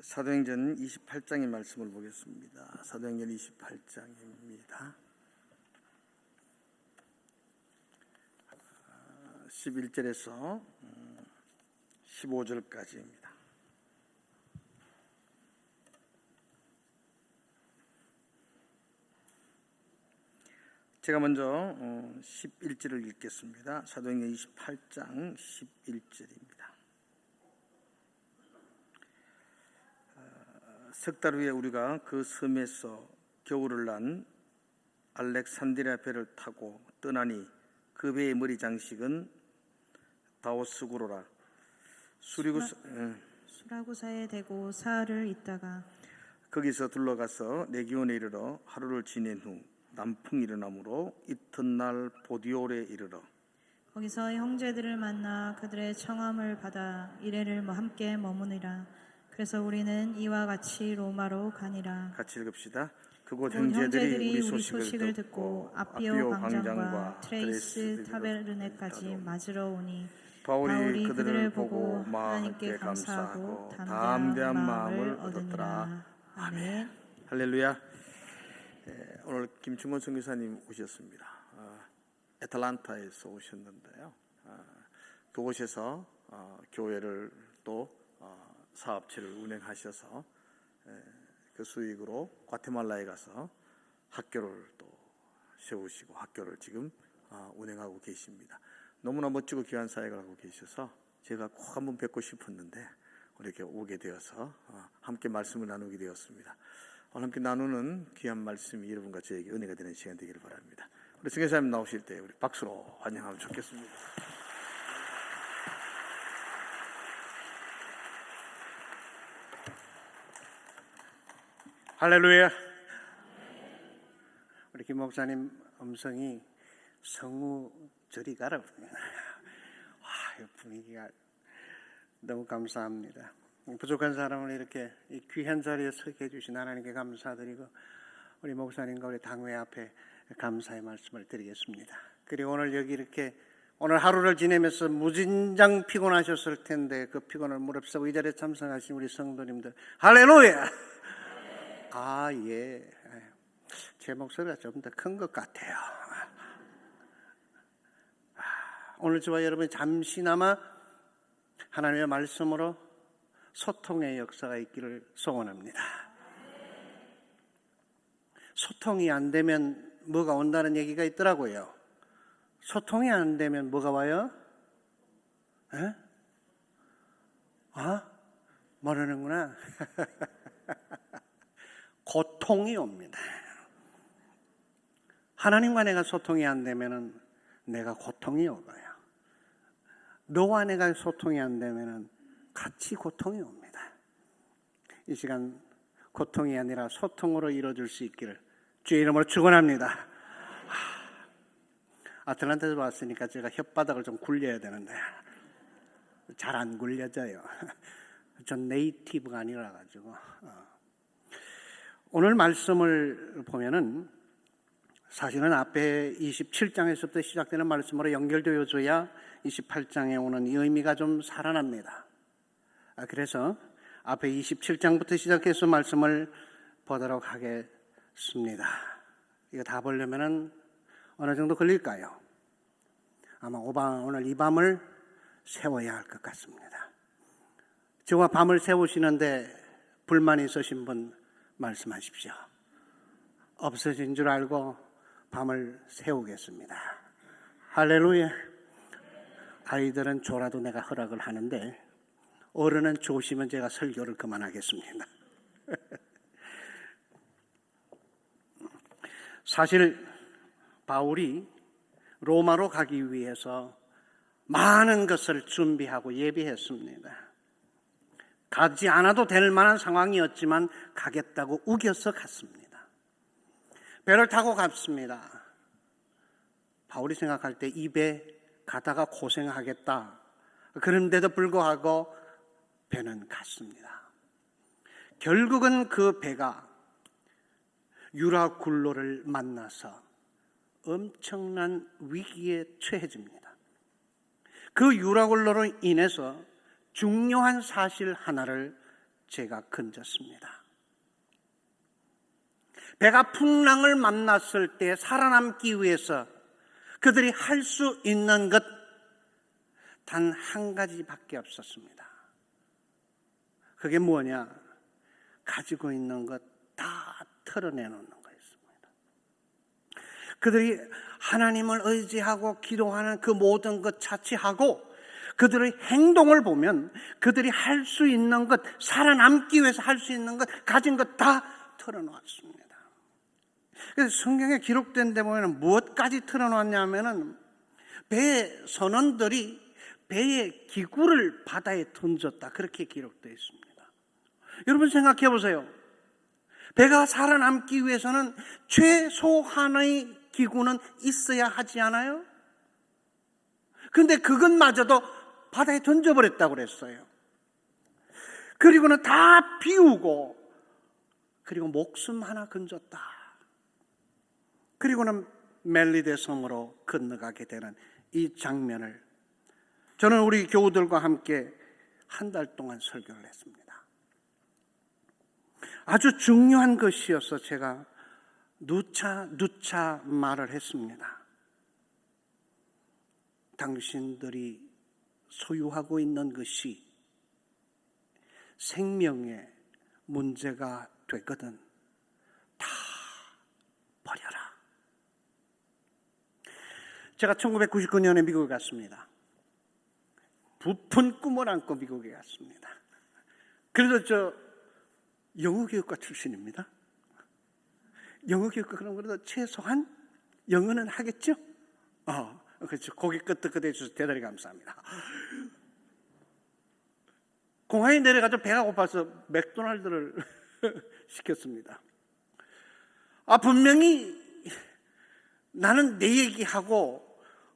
사도행전 28장의 말씀을 보겠습니다. 사도행전 28장입니다. 11절에서 15절까지입니다. 제가 먼저 11절을 읽겠습니다. 사도행전 28장 11절입니다. 석 달 후에 우리가 그 섬에서 겨울을 난 알렉산드리아 배를 타고 떠나니 그 배의 머리 장식은 다오스구로라. 수라구사에 대고 사흘을 있다가 거기서 둘러가서 레기온에 이르러 하루를 지낸 후 남풍이 일어나므로 이튿날 보디올에 이르러 거기서 형제들을 만나 그들의 청함을 받아 이레를 함께 머무니라. 그래서 우리는 이와 같이 로마로 가니라. 같이 읽읍시다. 그곳 형제들이 우리 소식을 듣고 아비오 광장과 트레이스 타베르네까지 맞으러 오니 바울이 그들을 보고 하나님께 감사하고 담대한 마음을 얻었더라. 아멘. 할렐루야. 오늘 김충건 선교사님 오셨습니다. 애틀란타에서 오셨는데요. 그곳에서 교회를 또 사업체를 운행하셔서 그 수익으로 과테말라에 가서 학교를 또 세우시고 학교를 지금 운행하고 계십니다. 너무나 멋지고 귀한 사역을 하고 계셔서 제가 꼭 한번 뵙고 싶었는데 이렇게 오게 되어서 함께 말씀을 나누게 되었습니다. 오늘 함께 나누는 귀한 말씀이 여러분과 저에게 은혜가 되는 시간 되기를 바랍니다. 우리 선교사님 나오실 때 우리 박수로 환영하면 좋겠습니다. 할렐루야. 우리 김 목사님 음성이 성우 저리 가라. 와, 분위기가 너무 감사합니다. 부족한 사람을 이렇게 이 귀한 자리에 서게 해주신 하나님께 감사드리고 우리 목사님과 우리 당회 앞에 감사의 말씀을 드리겠습니다. 그리고 오늘 여기 이렇게 오늘 하루를 지내면서 무진장 피곤하셨을 텐데 그 피곤을 무릅쓰고 이 자리에 참석하신 우리 성도님들 할렐루야. 예. 제 목소리가 좀 더 큰 것 같아요. 오늘 저와 여러분이 잠시나마 하나님의 말씀으로 소통의 역사가 있기를 소원합니다. 소통이 안 되면 뭐가 온다는 얘기가 있더라고요. 소통이 안 되면 뭐가 와요? 모르는구나. 고통이 옵니다. 하나님과 내가 소통이 안 되면은 내가 고통이 오고요. 너와 내가 소통이 안 되면은 같이 고통이 옵니다. 이 시간 고통이 아니라 소통으로 이루어질 수 있기를 주의 이름으로 축원합니다. 아틀란타에서 왔으니까 제가 혓바닥을 좀 굴려야 되는데 잘 안 굴려져요. 전 네이티브가 아니라 가지고. 오늘 말씀을 보면은 사실은 앞에 27장에서부터 시작되는 말씀으로 연결되어줘야 28장에 오는 이 의미가 좀 살아납니다. 그래서 앞에 27장부터 시작해서 말씀을 보도록 하겠습니다. 이거 다 보려면은 어느 정도 걸릴까요? 아마 오늘 이 밤을 세워야 할 것 같습니다. 저와 밤을 세우시는데 불만이 있으신 분 말씀하십시오. 없어진 줄 알고 밤을 세우겠습니다. 할렐루야. 아이들은 졸아도 내가 허락을 하는데 어른은 조시면 제가 설교를 그만하겠습니다. 사실 바울이 로마로 가기 위해서 많은 것을 준비하고 예비했습니다. 가지 않아도 될 만한 상황이었지만 가겠다고 우겨서 갔습니다. 배를 타고 갔습니다. 바울이 생각할 때 이 배 가다가 고생하겠다. 그런데도 불구하고 배는 갔습니다. 결국은 그 배가 유라굴로를 만나서 엄청난 위기에 처해집니다. 그 유라굴로로 인해서 중요한 사실 하나를 제가 건졌습니다. 배가 풍랑을 만났을 때 살아남기 위해서 그들이 할 수 있는 것 단 한 가지밖에 없었습니다. 그게 뭐냐? 가지고 있는 것 다 털어내놓는 거였습니다. 그들이 하나님을 의지하고 기도하는 그 모든 것 자체하고 그들의 행동을 보면 그들이 할 수 있는 것, 살아남기 위해서 할 수 있는 것, 가진 것 다 털어놓았습니다. 그래서 성경에 기록된 데 보면 무엇까지 털어놓았냐면은 배 선원들이 배의 기구를 바다에 던졌다, 그렇게 기록되어 있습니다. 여러분 생각해 보세요. 배가 살아남기 위해서는 최소한의 기구는 있어야 하지 않아요? 근데 그것마저도 바다에 던져버렸다고 그랬어요. 그리고는 다 비우고, 그리고 목숨 하나 건졌다. 그리고는 멜리데 섬으로 건너가게 되는 이 장면을 저는 우리 교우들과 함께 한 달 동안 설교를 했습니다. 아주 중요한 것이어서 제가 누차 말을 했습니다. 당신들이 소유하고 있는 것이 생명에 문제가 되거든 다 버려라. 제가 1999년에 미국에 갔습니다. 부푼 꿈을 안고 미국에 갔습니다. 그래서 저 영어교육과 출신입니다. 영어교육과 그런 거라도 최소한 영어는 하겠죠? 그렇죠. 고개 끄덕끄덕 해주셔서 대단히 감사합니다. 공항에 내려가서 배가 고파서 맥도날드를 시켰습니다. 분명히 나는 내 얘기하고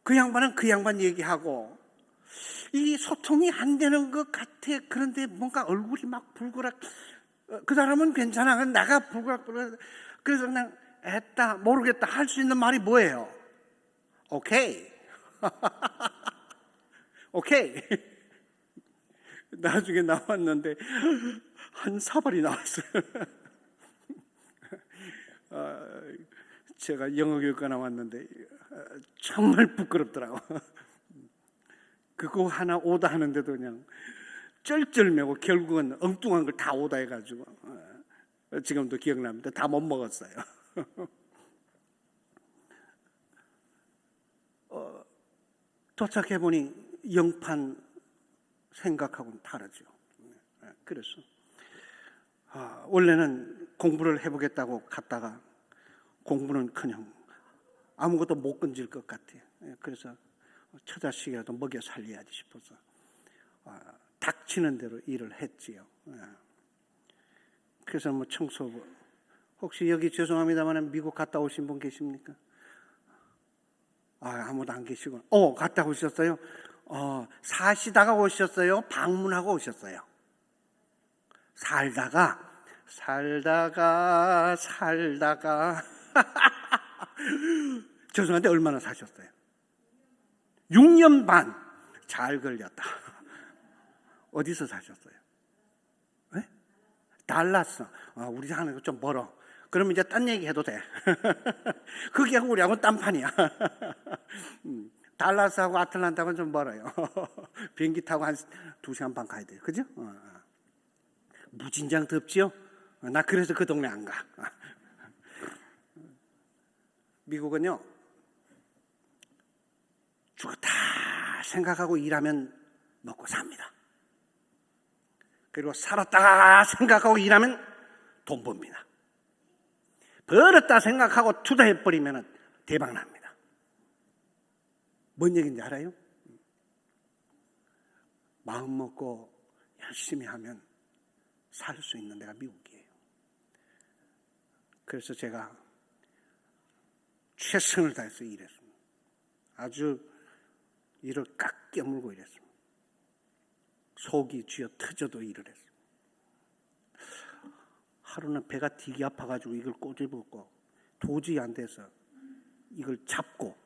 그 양반은 그 양반 얘기하고 이 소통이 안 되는 것 같아. 그런데 뭔가 얼굴이 막 불그락, 그 사람은 괜찮아. 나가 불그락. 그래서 그냥 했다, 모르겠다 할 수 있는 말이 뭐예요? 오케이. 오케이. 나중에 나왔는데 한 사발이 나왔어요. 제가 영어교육과 나왔는데 정말 부끄럽더라고. 그거 하나 오다 하는데도 그냥 쩔쩔매고 결국은 엉뚱한 걸 다 오다 해가지고 지금도 기억납니다. 다 못 먹었어요. 도착해보니 영판 생각하고는 다르죠. 그래서 원래는 공부를 해보겠다고 갔다가 공부는커녕 아무것도 못 건질 것 같아요. 그래서 처자식이라도 먹여 살려야지 싶어서 닥치는 대로 일을 했지요. 그래서 뭐 청소부, 혹시 여기 죄송합니다만 미국 갔다 오신 분 계십니까? 아무도 안 계시고. 갔다 오셨어요? 사시다가 오셨어요? 방문하고 오셨어요? 살다가 죄송한데 얼마나 사셨어요? 6년 반. 잘 걸렸다. 어디서 사셨어요? 네? 달라스. 우리 하는 거 좀 멀어. 그러면 이제 딴 얘기 해도 돼. 거기하고 우리하고는 딴판이야. 달라스하고 아틀란타하고는 좀 멀어요. 비행기 타고 한 2시간 반 가야 돼요. 그죠? 무진장 덥지요? 나 그래서 그 동네 안 가. 미국은요, 죽었다 생각하고 일하면 먹고 삽니다. 그리고 살았다 생각하고 일하면 돈 법니다. 벌었다 생각하고 투자해버리면 대박 납니다. 뭔 얘기인지 알아요? 마음 먹고 열심히 하면 살 수 있는 데가 미국이에요. 그래서 제가 최선을 다해서 일했습니다. 아주 일을 깍 깨물고 일했습니다. 속이 쥐어 터져도 일을 했습니다. 하루는 배가 되게 아파가지고 이걸 꼬집었고 도저히 안 돼서 이걸 잡고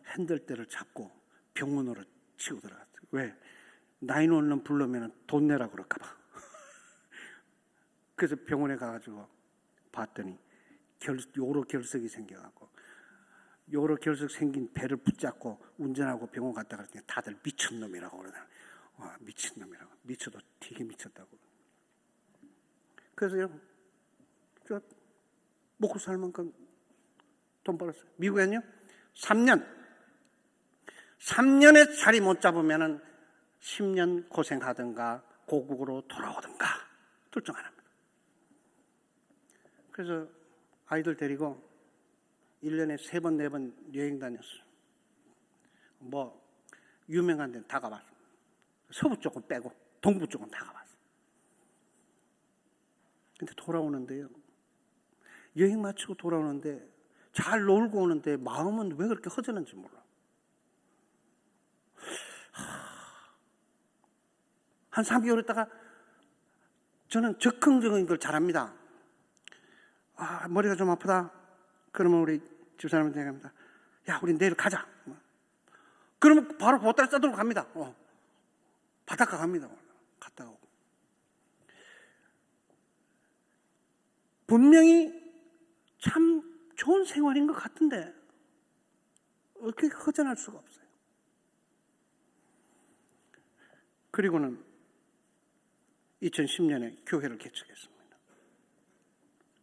핸들대를 잡고 병원으로 치고 들어갔어요. 왜? 911 부르면 돈 내라고 그럴까 봐. 그래서 병원에 가가지고 봤더니 요로 결석이 생겨갖고 요로 결석 생긴 배를 붙잡고 운전하고 병원 갔다 그랬더니 다들 미친놈이라고 그러더라고요. 와, 미친놈이라고. 미쳐도 되게 미쳤다고. 그래서요, 저 먹고 살 만큼 돈 벌었어요. 미국에는요 3년에 자리 못 잡으면은 10년 고생하든가 고국으로 돌아오든가 둘 중 하나입니다. 그래서 아이들 데리고 1년에 3번, 4번 여행 다녔어요. 뭐 유명한 데는 다 가봤어요. 서부 쪽은 빼고 동부 쪽은 다 가봤어요. 근데 돌아오는데요, 여행 마치고 돌아오는데 잘 놀고 오는데 마음은 왜 그렇게 허전한지 몰라. 한 3개월 있다가 저는 적극적인 걸 잘합니다. 아, 머리가 좀 아프다. 그러면 우리 집사람한테 얘기합니다. 야, 우리 내일 가자. 그러면 바로 보따리 싸들고 갑니다. 바닷가 갑니다. 갔다 오고. 분명히 참 좋은 생활인 것 같은데 어떻게 허전할 수가 없어요. 그리고는 2010년에 교회를 개척했습니다.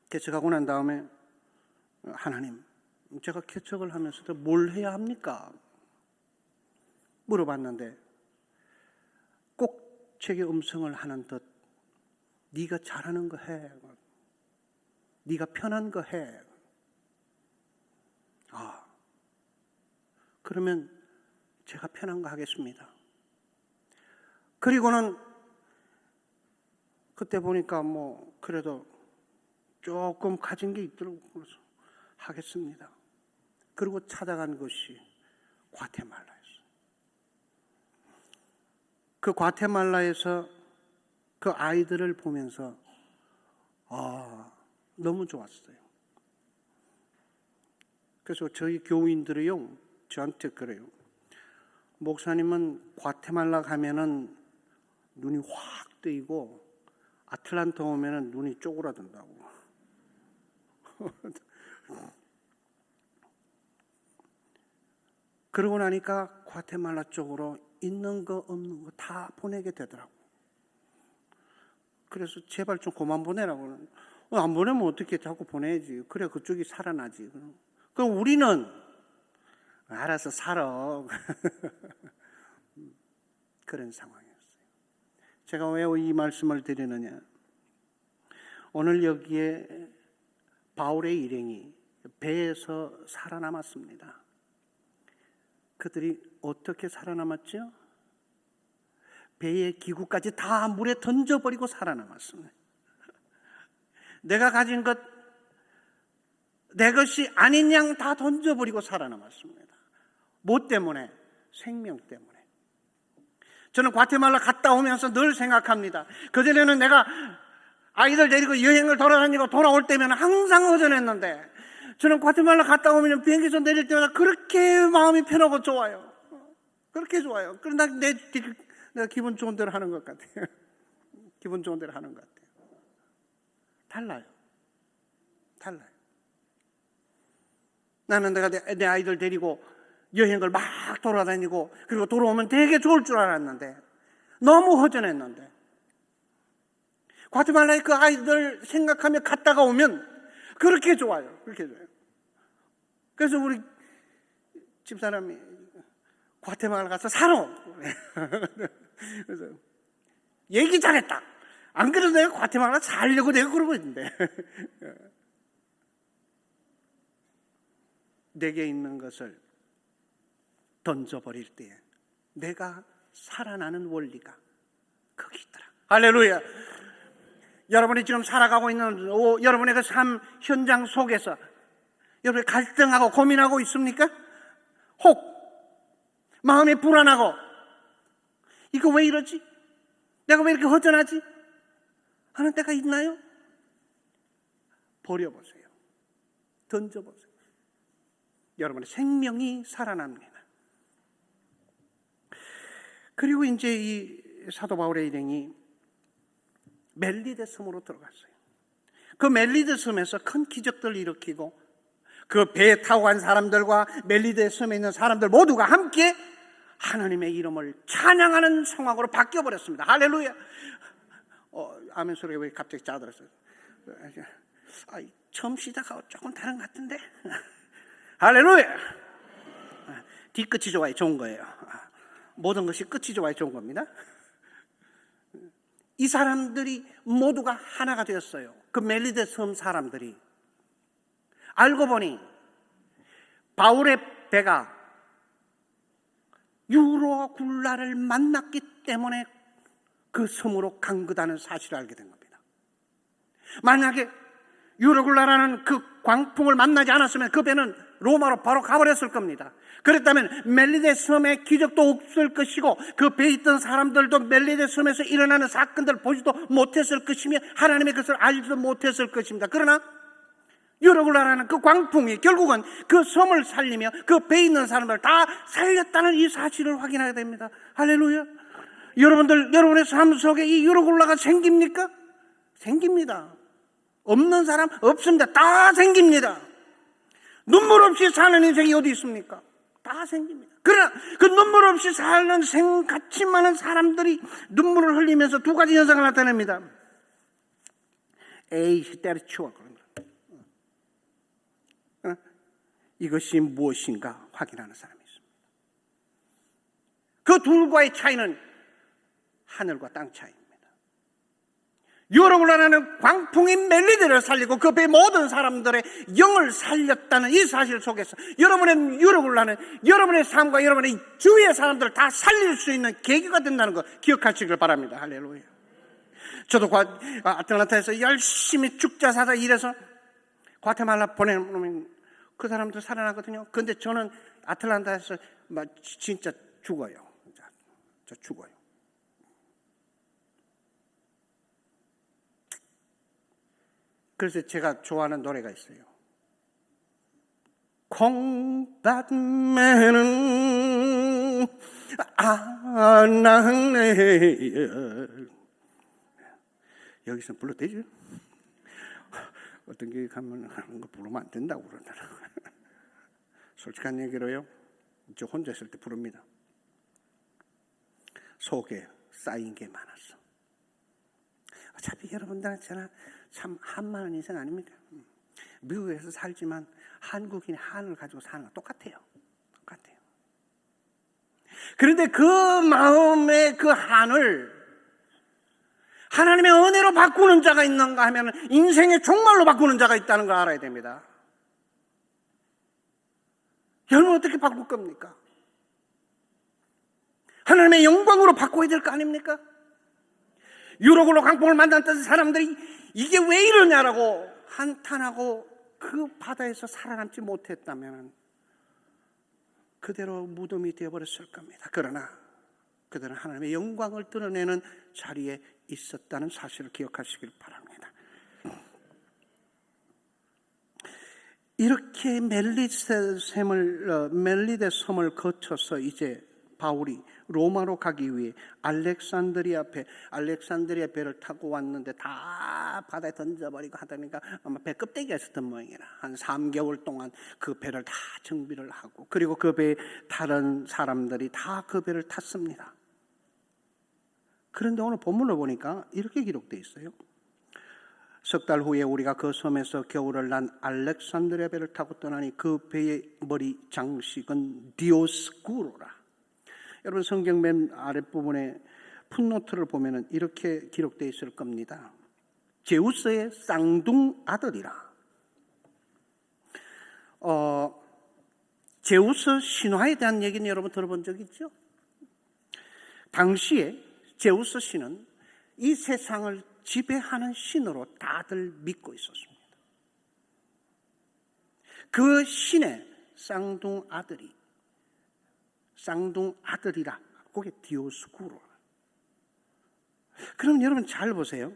개척하고 난 다음에 하나님, 제가 개척을 하면서도 뭘 해야 합니까? 물어봤는데 꼭 제게 음성을 하는 듯 네가 잘하는 거 해. 네가 편한 거 해. 아, 그러면 제가 편한 거 하겠습니다. 그리고는 그때 보니까 뭐 그래도 조금 가진 게 있더라고요. 그래서 하겠습니다. 그리고 찾아간 것이 과테말라였어요. 그 과테말라에서 그 아이들을 보면서 너무 좋았어요. 그래서 저희 교우인들이요, 저한테 그래요. 목사님은 과테말라 가면은 눈이 확 뜨이고 아틀란타 오면은 눈이 쪼그라든다고. 그러고 나니까 과테말라 쪽으로 있는 거 없는 거 다 보내게 되더라고. 그래서 제발 좀 그만 보내라고. 안 보내면 어떻게 자꾸 보내야지. 그래 그쪽이 살아나지. 그럼 우리는 알아서 살아. 그런 상황이었어요. 제가 왜 이 말씀을 드리느냐. 오늘 여기에 바울의 일행이 배에서 살아남았습니다. 그들이 어떻게 살아남았죠? 배의 기구까지 다 물에 던져버리고 살아남았습니다. 내가 가진 것, 내 것이 아닌 양 다 던져버리고 살아남았습니다. 뭐 때문에? 생명 때문에. 저는 과테말라 갔다 오면서 늘 생각합니다. 그전에는 내가 아이들 데리고 여행을 돌아다니고 돌아올 때면 항상 허전했는데 저는 과테말라 갔다 오면 비행기에서 내릴 때마다 그렇게 마음이 편하고 좋아요. 그렇게 좋아요. 그러나 내가 기분 좋은 대로 하는 것 같아요. 기분 좋은 대로 하는 것 같아요. 달라요. 나는 내가 내 아이들 데리고 여행을 막 돌아다니고 그리고 돌아오면 되게 좋을 줄 알았는데 너무 허전했는데 과테말라의 그 아이들 생각하며 갔다가 오면 그렇게 좋아요. 그래서 우리 집사람이 과테말라 가서 살아. 그래서 얘기 잘했다. 안 그래도 내가 과테말라 살려고 내가 그러고 있는데 내게 있는 것을 던져버릴 때에 내가 살아나는 원리가 거기 있더라. 할렐루야. 여러분이 지금 살아가고 있는 여러분의 그 삶 현장 속에서 여러분이 갈등하고 고민하고 있습니까? 혹 마음이 불안하고 이거 왜 이러지? 내가 왜 이렇게 허전하지? 하는 때가 있나요? 버려보세요. 던져보세요. 여러분의 생명이 살아납니다. 그리고 이제 이 사도 바울의 일행이 멜리데 섬으로 들어갔어요. 그 멜리드 섬에서 큰 기적들을 일으키고 그 배에 타고 간 사람들과 멜리드 섬에 있는 사람들 모두가 함께 하나님의 이름을 찬양하는 상황으로 바뀌어버렸습니다. 할렐루야. 아멘 소리가 왜 갑자기 작아들었어요? 처음 시작하고 조금 다른 것 같은데. 할렐루야. 뒤끝이 좋아야 좋은 거예요. 모든 것이 끝이 좋아야 좋은 겁니다. 이 사람들이 모두가 하나가 되었어요. 그 멜리데 섬 사람들이. 알고 보니 바울의 배가 유로굴라를 만났기 때문에 그 섬으로 간 거다는 사실을 알게 된 겁니다. 만약에 유로굴라라는 그 광풍을 만나지 않았으면 그 배는 로마로 바로 가버렸을 겁니다. 그랬다면 멜리데 섬에 기적도 없을 것이고 그 배에 있던 사람들도 멜리데 섬에서 일어나는 사건들을 보지도 못했을 것이며 하나님의 것을 알지도 못했을 것입니다. 그러나 유로굴라라는 그 광풍이 결국은 그 섬을 살리며 그 배에 있는 사람들을 다 살렸다는 이 사실을 확인하게 됩니다. 할렐루야. 여러분의 삶 속에 이 유로굴라가 생깁니까? 생깁니다. 없는 사람 없습니다. 다 생깁니다. 눈물 없이 사는 인생이 어디 있습니까? 다 생깁니다. 그러나 그 눈물 없이 사는 생같이 많은 사람들이 눈물을 흘리면서 두 가지 현상을 나타냅니다. 에이 때려치워. 이것이 무엇인가 확인하는 사람이 있습니다. 그 둘과의 차이는 하늘과 땅 차이입니다. 유로굴라라는 광풍이 멜리데를 살리고 그 배 모든 사람들의 영을 살렸다는 이 사실 속에서 여러분의 유로굴라는 여러분의 삶과 여러분의 주위의 사람들을 다 살릴 수 있는 계기가 된다는 거 기억하시길 바랍니다. 할렐루야. 저도 아틀란타에서 열심히 죽자 사자 일해서 과테말라 보내놓으면 그 사람들 살아나거든요. 그런데 저는 아틀란타에서 진짜 죽어요. 저 죽어요. 그래서 제가 좋아하는 노래가 있어요. 콩밭매는 아낙네여. 여기서 불러도 되죠? 어떤 게 가면 하는 거 부르면 안 된다고 그러더라고요. 솔직한 얘기로요, 저 혼자 있을 때 부릅니다. 속에 쌓인 게 많았어. 어차피 여러분들은 저는 참 한만원 인생 아닙니까? 미국에서 살지만 한국인이 한을 가지고 사는 거 똑같아요. 똑같아요. 그런데 그 마음의 그 한을 하나님의 은혜로 바꾸는 자가 있는가 하면 인생의 종말로 바꾸는 자가 있다는 걸 알아야 됩니다. 여러분 어떻게 바꿀 겁니까? 하나님의 영광으로 바꿔야 될 거 아닙니까? 유로굴라 광풍을 만났던 사람들이 이게 왜 이러냐라고 한탄하고 그 바다에서 살아남지 못했다면 그대로 무덤이 되어버렸을 겁니다. 그러나 그들은 하나님의 영광을 드러내는 자리에 있었다는 사실을 기억하시길 바랍니다. 이렇게 멜리데 섬을 거쳐서 이제 바울이 로마로 가기 위해 알렉산드리아 배를 타고 왔는데 다 바다에 던져버리고 하다니까 아마 배 껍데기가 있었던 모양이라 한 3개월 동안 그 배를 다 정비를 하고 그리고 그 배에 타는 사람들이 다 그 배를 탔습니다. 그런데 오늘 본문을 보니까 이렇게 기록되어 있어요. 석 달 후에 우리가 그 섬에서 겨울을 난 알렉산드리아 배를 타고 떠나니 그 배의 머리 장식은 디오스쿠로라. 여러분 성경 맨 아랫부분에 풋노트를 보면 이렇게 기록되어 있을 겁니다. 제우스의 쌍둥 아들이라. 제우스 신화에 대한 얘기는 여러분 들어본 적 있죠? 당시에 제우스 신은 이 세상을 지배하는 신으로 다들 믿고 있었습니다. 그 신의 쌍둥 아들이라. 그게 디오스쿠로. 그럼 여러분 잘 보세요.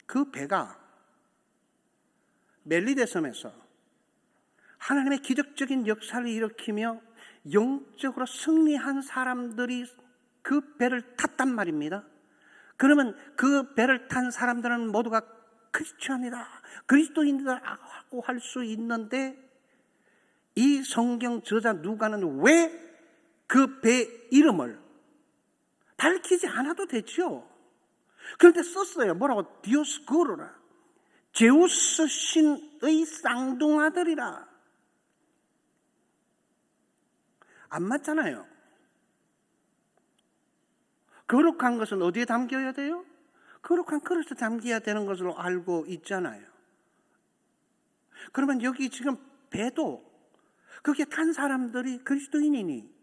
그 배가 멜리데 섬에서 하나님의 기적적인 역사를 일으키며 영적으로 승리한 사람들이 그 배를 탔단 말입니다. 그러면 그 배를 탄 사람들은 모두가 크리스천이다, 그리스도인이다 하고 할 수 있는데 이 성경 저자 누가는 왜 그 배 이름을 밝히지 않아도 되죠. 그런데 썼어요. 뭐라고? 디오스코르라, 제우스 신의 쌍둥아들이라. 안 맞잖아요. 거룩한 것은 어디에 담겨야 돼요? 거룩한 그릇에 담겨야 되는 것으로 알고 있잖아요. 그러면 여기 지금 배도 거기에 탄 사람들이 그리스도인이니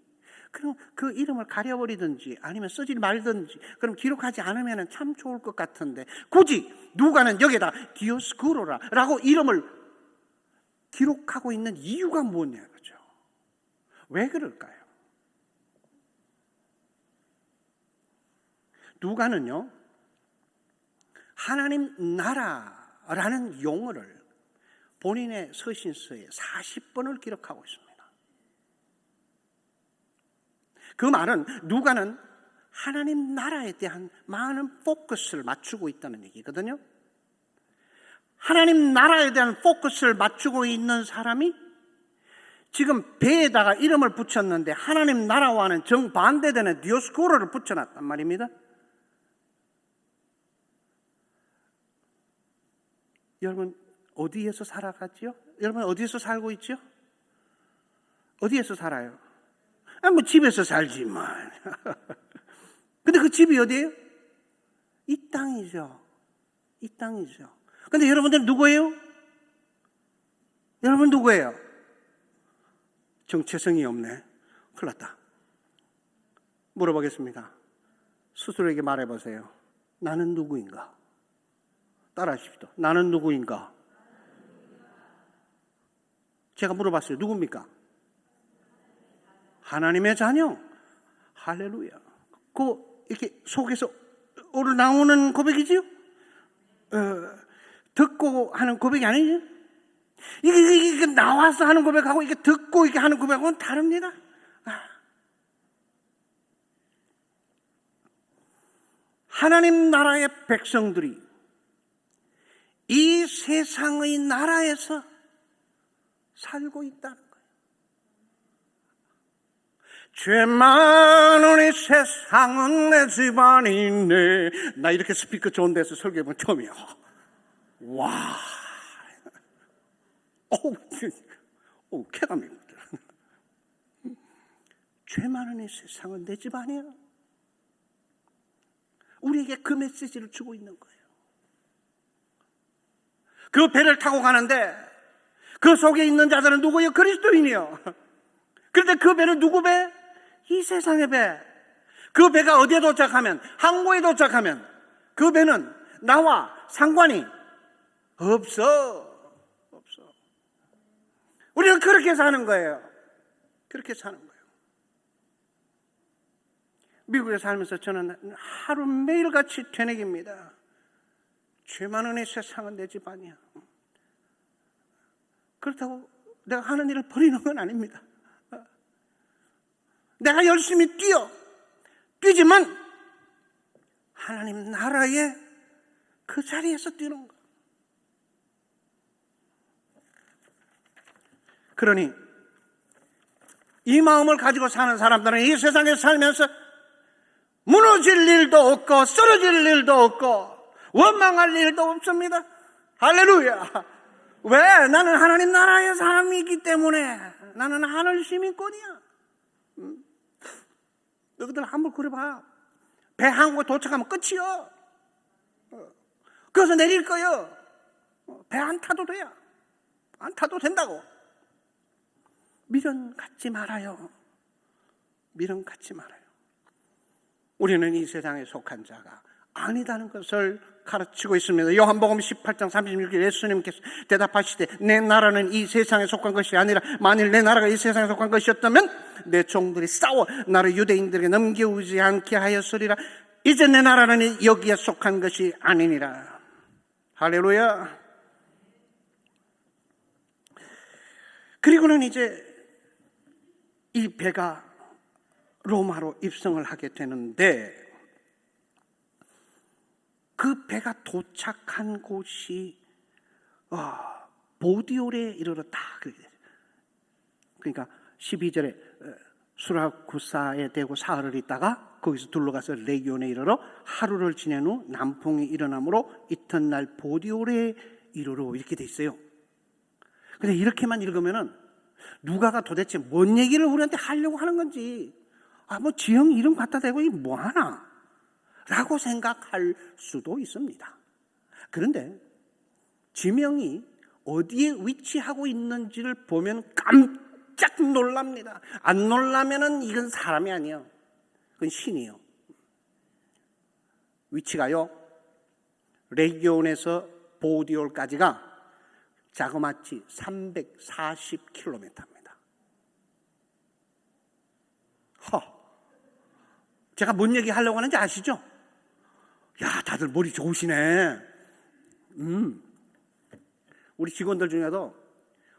그럼 그 이름을 가려버리든지 아니면 쓰지 말든지 그럼 기록하지 않으면 참 좋을 것 같은데 굳이 누가는 여기에다 디오스코로라라고 이름을 기록하고 있는 이유가 뭐냐, 그죠? 왜 그럴까요? 누가는요, 하나님 나라라는 용어를 본인의 서신서에 40번을 기록하고 있습니다. 그 말은 누가는 하나님 나라에 대한 많은 포커스를 맞추고 있다는 얘기거든요. 하나님 나라에 대한 포커스를 맞추고 있는 사람이 지금 배에다가 이름을 붙였는데 하나님 나라와는 정반대되는 디오스코로를 붙여놨단 말입니다. 여러분 어디에서 살아가지요? 여러분 어디에서 살고 있죠? 어디에서 살아요? 뭐 집에서 살지만. 근데 그 집이 어디예요? 이 땅이죠. 이 땅이죠. 근데 여러분들 누구예요? 여러분 누구예요? 정체성이 없네. 큰일 났다. 물어보겠습니다. 스스로에게 말해보세요. 나는 누구인가? 따라하십시오. 나는 누구인가? 제가 물어봤어요. 누굽니까? 하나님의 자녀. 할렐루야. 이렇게 속에서 우러나오는 고백이지요? 듣고 하는 고백이 아니죠? 이게 나와서 하는 고백하고 이게 듣고 이게 하는 고백하고는 다릅니다. 하나님 나라의 백성들이 이 세상의 나라에서 살고 있다는 거예요. 죄 많은 이 세상은 내 집안이네. 나 이렇게 스피커 좋은 데서 설교해본 처음이야. 와, 쾌감입니다. 죄 많은 이 세상은 내 집안이야. 우리에게 그 메시지를 주고 있는 거예요. 그 배를 타고 가는데 그 속에 있는 자들은 누구예요? 그리스도인이요. 그런데 그 배는 누구 배? 이 세상의 배. 그 배가 어디에 도착하면, 항구에 도착하면 그 배는 나와 상관이 없어. 우리는 그렇게 사는 거예요. 그렇게 사는 거예요. 미국에 살면서 저는 하루 매일같이 되뇌깁니다. 죄 많은 이 세상은 내 집안이야. 그렇다고 내가 하는 일을 버리는 건 아닙니다. 내가 열심히 뛰지만 하나님 나라의 그 자리에서 뛰는 거예요. 그러니 이 마음을 가지고 사는 사람들은 이 세상에 살면서 무너질 일도 없고 쓰러질 일도 없고 원망할 일도 없습니다. 할렐루야. 왜? 나는 하나님 나라의 사람이기 때문에. 나는 하늘 시민권이야. 너희들 한번 그려봐. 배 항구에 도착하면 끝이요. 거기서 내릴 거요. 배 안 타도 돼요. 안 타도 된다고. 미련 갖지 말아요. 미련 갖지 말아요. 우리는 이 세상에 속한 자가 아니다는 것을 가르치고 있습니다. 요한복음 18장 36절 예수님께서 대답하시되 내 나라는 이 세상에 속한 것이 아니라 만일 내 나라가 이 세상에 속한 것이었다면 내 종들이 싸워 나를 유대인들에게 넘겨오지 않게 하였으리라. 이제 내 나라는 여기에 속한 것이 아니니라. 할렐루야. 그리고는 이제 이 배가 로마로 입성을 하게 되는데 그 배가 도착한 곳이 보디올에 이르렀다. 그러니까 12절에 수라쿠사에 대고 사흘을 있다가 거기서 둘러가서 레기온에 이르러 하루를 지낸 후 남풍이 일어나므로 이튿날 보디올에 이르러 이렇게 돼 있어요. 근데 이렇게만 읽으면은 누가가 도대체 뭔 얘기를 우리한테 하려고 하는 건지, 뭐 지형 이름 갖다 대고 이 뭐 하나? 라고 생각할 수도 있습니다. 그런데 지명이 어디에 위치하고 있는지를 보면 깜짝 놀랍니다. 안 놀라면은 이건 사람이 아니에요. 그건 신이에요. 위치가요, 레기온에서 보디올까지가 자그마치 340km입니다. 제가 뭔 얘기 하려고 하는지 아시죠? 야, 다들 머리 좋으시네. 우리 직원들 중에도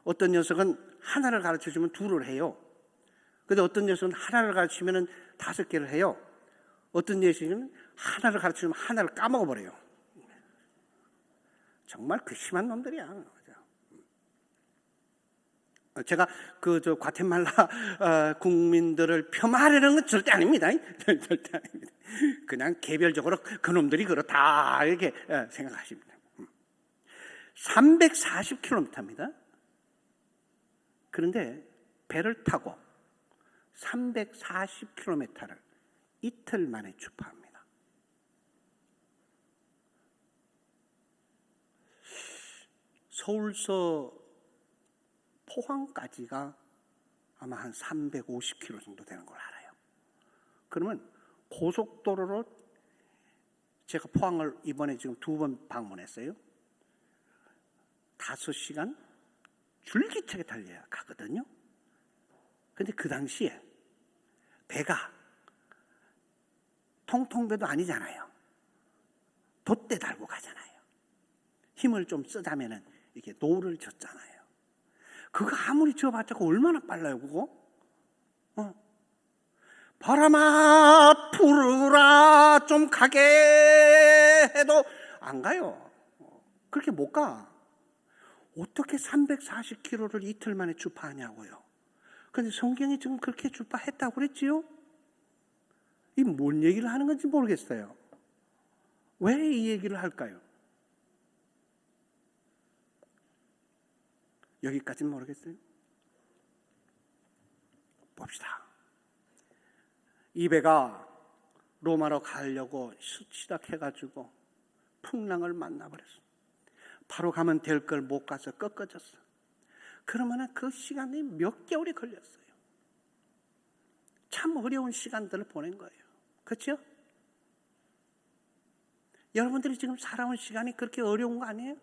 어떤 녀석은 하나를 가르쳐주면 둘을 해요. 근데 어떤 녀석은 하나를 가르치면 5개를 해요. 어떤 녀석은 하나를 가르치면 하나를 까먹어버려요. 정말 그 심한 놈들이야. 제가 과테말라 국민들을 폄하하려는 건 절대 아닙니다. 절대 아닙니다. 그냥 개별적으로 그놈들이 그렇다 이렇게 생각하십니다. 340km입니다. 그런데 배를 타고 340km를 이틀 만에 주파합니다. 서울서 포항까지가 아마 한 350km 정도 되는 걸 알아요. 그러면 고속도로로 제가 포항을 이번에 지금 2번 방문했어요. 5시간 줄기차게 달려야 가거든요. 근데 그 당시에 배가 통통배도 아니잖아요. 돛대 달고 가잖아요. 힘을 좀 쓰자면은 이렇게 노를 젓잖아요. 그거 아무리 져봤자 얼마나 빨라요, 그거? 바람아 부르라 좀 가게 해도 안 가요. 그렇게 못 가. 어떻게 340km를 이틀 만에 주파하냐고요. 그런데 성경이 지금 그렇게 주파했다고 그랬지요? 이 뭔 얘기를 하는 건지 모르겠어요. 왜 이 얘기를 할까요? 여기까지는 모르겠어요. 봅시다. 이 배가 로마로 가려고 시작해가지고 풍랑을 만나버렸어. 바로 가면 될 걸 못 가서 꺾어졌어. 그러면 그 시간이 몇 개월이 걸렸어요. 참 어려운 시간들을 보낸 거예요. 그렇죠? 여러분들이 지금 살아온 시간이 그렇게 어려운 거 아니에요?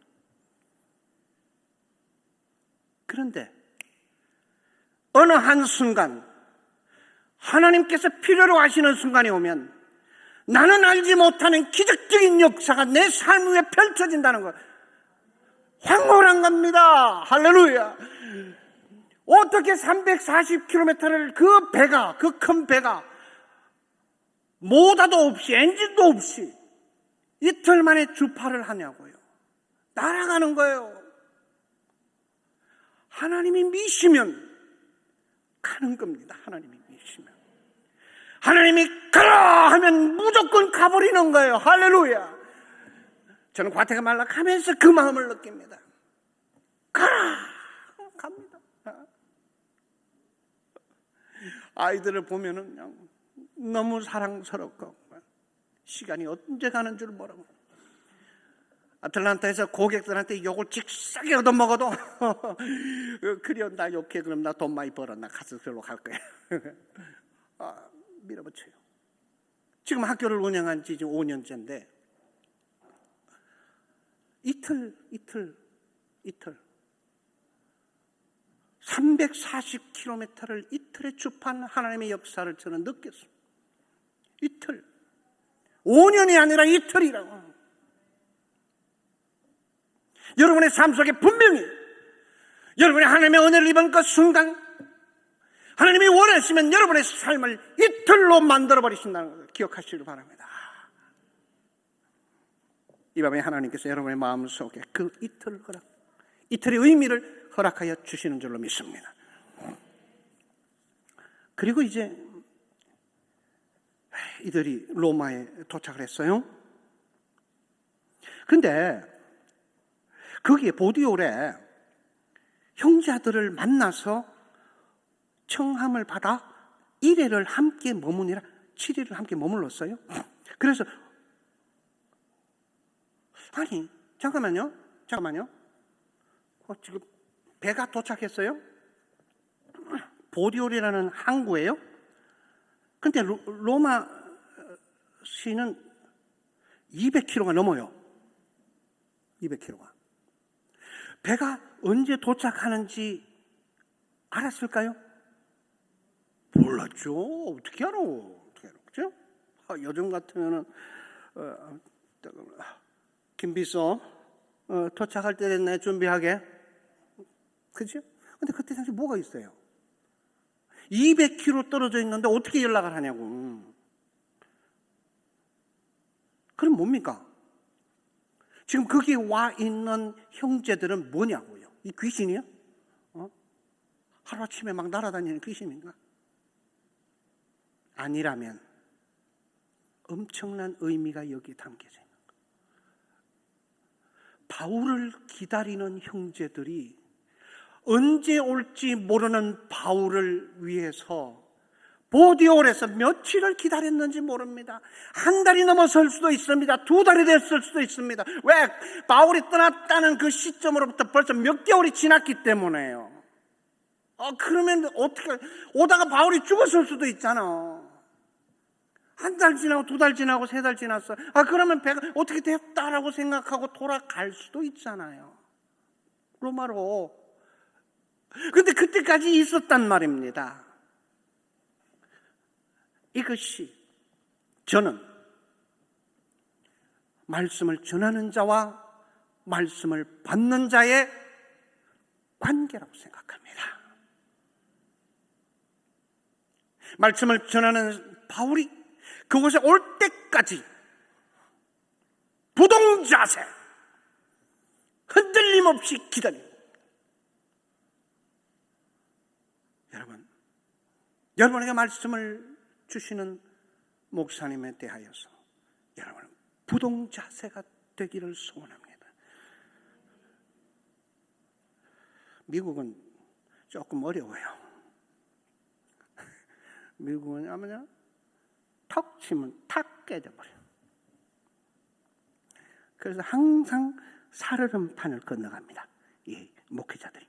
그런데 어느 한순간 하나님께서 필요로 하시는 순간이 오면 나는 알지 못하는 기적적인 역사가 내 삶 위에 펼쳐진다는 것, 황홀한 겁니다. 할렐루야. 어떻게 340km를 그 배가, 그 큰 배가 모다도 없이 엔진도 없이 이틀 만에 주파를 하냐고요. 날아가는 거예요. 하나님이 미시면 가는 겁니다. 하나님이 미시면. 하나님이 가라 하면 무조건 가버리는 거예요. 할렐루야. 저는 과테말라 가면서 그 마음을 느낍니다. 가라! 갑니다. 아이들을 보면은 그냥 너무 사랑스럽고 시간이 언제 가는 줄 모르고, 아틀란타에서 고객들한테 욕을 직사게 얻어먹어도 그래 나 욕해 그럼 나 돈 많이 벌어 나 가서 그걸로 갈 거야. 밀어붙여요. 지금 학교를 운영한 지 지금 5년째인데 이틀 340km를 이틀에 주판 하나님의 역사를 저는 느꼈습니다. 이틀. 5년이 아니라 이틀이라고. 여러분의 삶 속에 분명히 여러분이 하나님의 은혜를 입은 그 순간 하나님이 원하시면 여러분의 삶을 이틀로 만들어 버리신다는 것을 기억하시길 바랍니다. 이 밤에 하나님께서 여러분의 마음속에 그 이틀의 의미를 허락하여 주시는 줄로 믿습니다. 그리고 이제 이들이 로마에 도착을 했어요. 근데 거기에 보디올에 형제들을 만나서 청함을 받아 1회를 함께 머무니라 7일을 함께 머물렀어요. 그래서 아니 잠깐만요. 지금 배가 도착했어요. 보디올이라는 항구예요. 근데 로마 시는 200km가 넘어요. 200km가. 배가 언제 도착하는지 알았을까요? 몰랐죠. 어떻게 알아? 그죠? 요즘 같으면은 김비서 도착할 때 됐네 준비하게. 그죠? 근데 그때 당시 뭐가 있어요? 200km 떨어져 있는데 어떻게 연락을 하냐고. 그럼 뭡니까? 지금 거기 와 있는 형제들은 뭐냐고요? 이 귀신이요? 하루아침에 막 날아다니는 귀신인가? 아니라면 엄청난 의미가 여기에 담겨져 있는 거예요. 바울을 기다리는 형제들이 언제 올지 모르는 바울을 위해서 보디올에서 며칠을 기다렸는지 모릅니다. 한 달이 넘어설 수도 있습니다. 2달이 됐을 수도 있습니다. 왜? 바울이 떠났다는 그 시점으로부터 벌써 몇 개월이 지났기 때문에요. 그러면 어떻게, 오다가 바울이 죽었을 수도 있잖아. 한 달 지나고 2달 지나고 3달 지났어. 그러면 배가 어떻게 됐다라고 생각하고 돌아갈 수도 있잖아요. 로마로. 근데 그때까지 있었단 말입니다. 이것이 저는 말씀을 전하는 자와 말씀을 받는 자의 관계라고 생각합니다. 말씀을 전하는 바울이 그곳에 올 때까지 부동자세, 흔들림 없이 기다립니다. 여러분에게 말씀을 주시는 목사님에 대하여서 여러분은 부동자세가 되기를 소원합니다. 미국은 조금 어려워요. 미국은 아무냐 턱 치면 탁 깨져버려요. 그래서 항상 살얼음판을 건너갑니다. 이 목회자들이.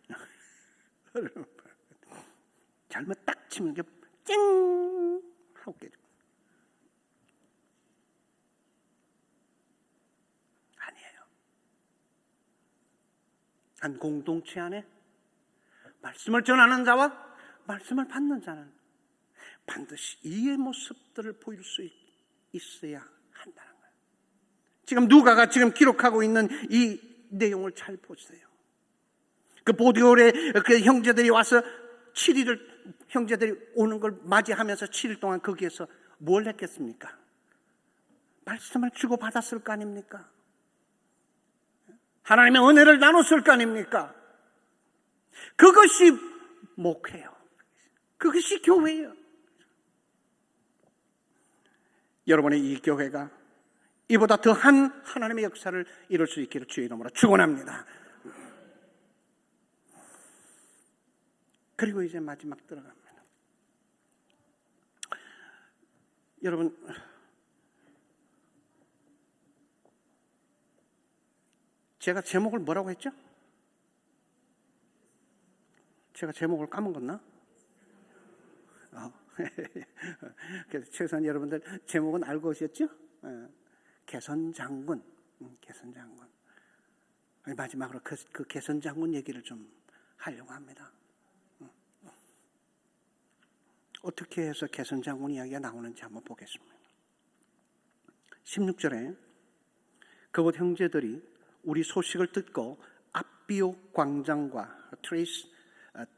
잘못 딱 치면 이게 쨍 하고 깨져. 아니에요. 한 공동체 안에 말씀을 전하는 자와 말씀을 받는 자는 반드시 이의 모습들을 보일 수 있어야 한다는 거예요. 지금 누가가 지금 기록하고 있는 이 내용을 잘 보세요. 그 보디올의 그 형제들이 와서 7일을 형제들이 오는 걸 맞이하면서 7일 동안 거기에서 뭘 했겠습니까? 말씀을 주고받았을 거 아닙니까? 하나님의 은혜를 나눴을 거 아닙니까? 그것이 목회요. 그것이 교회예요. 여러분의 이 교회가 이보다 더한 하나님의 역사를 이룰 수 있기를 주의 이름으로 축원합니다. 그리고 이제 마지막 들어갑니다. 여러분, 제가 제목을 뭐라고 했죠? 제가 제목을 까먹었나? 그래서 최소한 여러분들 제목은 알고 오셨죠? 개선장군. 개선장군. 마지막으로 그 개선장군 얘기를 좀 하려고 합니다. 어떻게 해서 개선장군 이야기가 나오는지 한번 보겠습니다. 16절에 그곳 형제들이 우리 소식을 듣고 앞비오 광장과 트레이스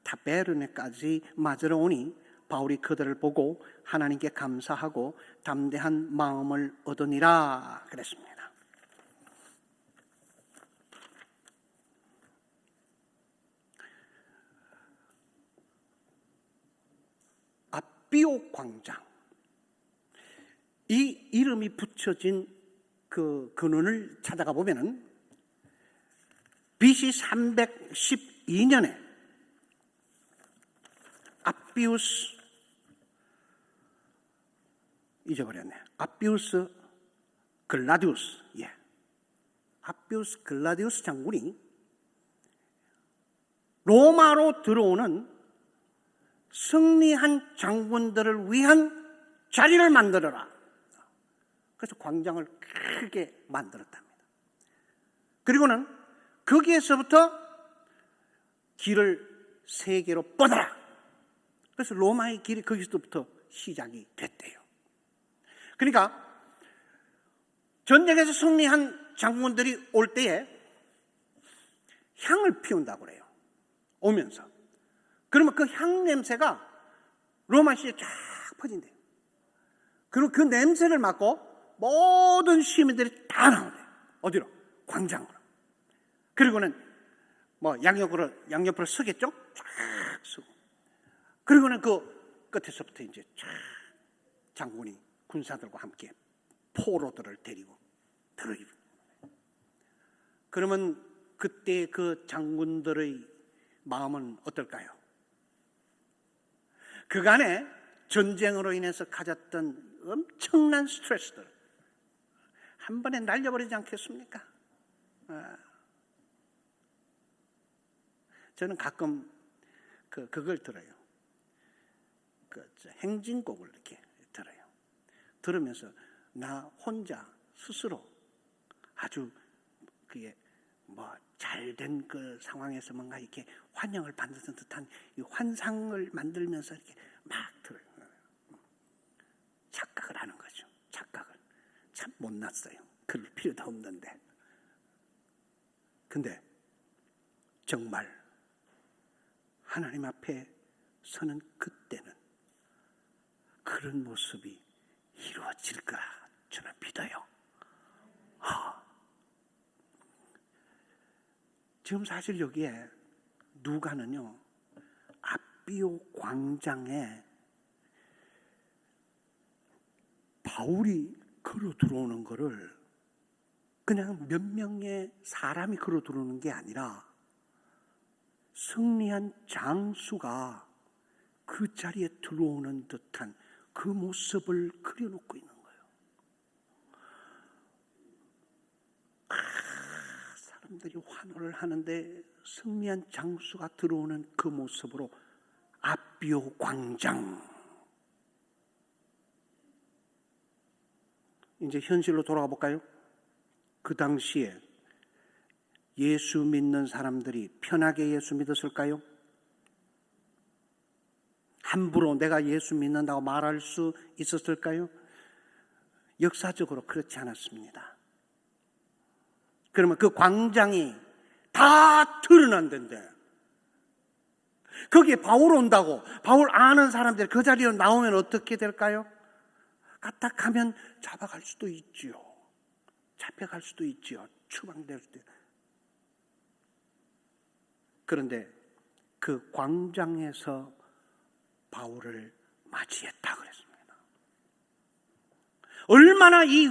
타베르네까지 맞으러 오니 바울이 그들을 보고 하나님께 감사하고 담대한 마음을 얻으니라 그랬습니다. 아비오 광장, 이 이름이 붙여진 그 근원을 찾아가 보면은 BC 312년에 아비우스, 잊어버렸네. 아비우스 글라디우스, 아비우스 글라디우스 장군이 로마로 들어오는 승리한 장군들을 위한 자리를 만들어라. 그래서 광장을 크게 만들었답니다. 그리고는 거기에서부터 길을 세 개로 뻗어라. 그래서 로마의 길이 거기서부터 시작이 됐대요. 그러니까 전쟁에서 승리한 장군들이 올 때에 향을 피운다고 그래요. 오면서. 그러면 그 향 냄새가 로마시에 쫙 퍼진대요. 그리고 그 냄새를 맡고 모든 시민들이 다 나오네요. 어디로? 광장으로. 그리고는 양옆으로 서겠죠? 쫙 서고. 그리고는 그 끝에서부터 이제 쫙 장군이 군사들과 함께 포로들을 데리고 들어입니다. 그러면 그때 그 장군들의 마음은 어떨까요? 그간에 전쟁으로 인해서 가졌던 엄청난 스트레스들 한 번에 날려버리지 않겠습니까? 저는 가끔 그걸 들어요. 행진곡을 이렇게 들어요. 들으면서 나 혼자 스스로 아주 그게 잘된 그 상황에서 뭔가 이렇게 환영을 받는 듯한 이 환상을 만들면서 이렇게 막 들어요. 착각을 하는 거죠. 착각을. 참 못났어요. 그럴 필요도 없는데. 근데 정말 하나님 앞에 서는 그때는 그런 모습이 이루어질 거라 저는 믿어요. 지금 사실 여기에 누가는요, 아비오 광장에 바울이 걸어 들어오는 거를 그냥 몇 명의 사람이 걸어 들어오는 게 아니라 승리한 장수가 그 자리에 들어오는 듯한 그 모습을 그려놓고 있는 거예요. 사람들이 환호를 하는데 승리한 장수가 들어오는 그 모습으로 아비오 광장. 이제 현실로 돌아가 볼까요? 그 당시에 예수 믿는 사람들이 편하게 예수 믿었을까요? 함부로 내가 예수 믿는다고 말할 수 있었을까요? 역사적으로 그렇지 않았습니다. 그러면 그 광장이 다 드러난 데인데 거기에 바울 온다고 바울 아는 사람들 그 자리에 나오면 어떻게 될까요? 까딱하면 잡아갈 수도 있지요. 잡혀갈 수도 있지요. 추방될 수도 있지요. 그런데 그 광장에서 바울을 맞이했다 그랬습니다. 얼마나 이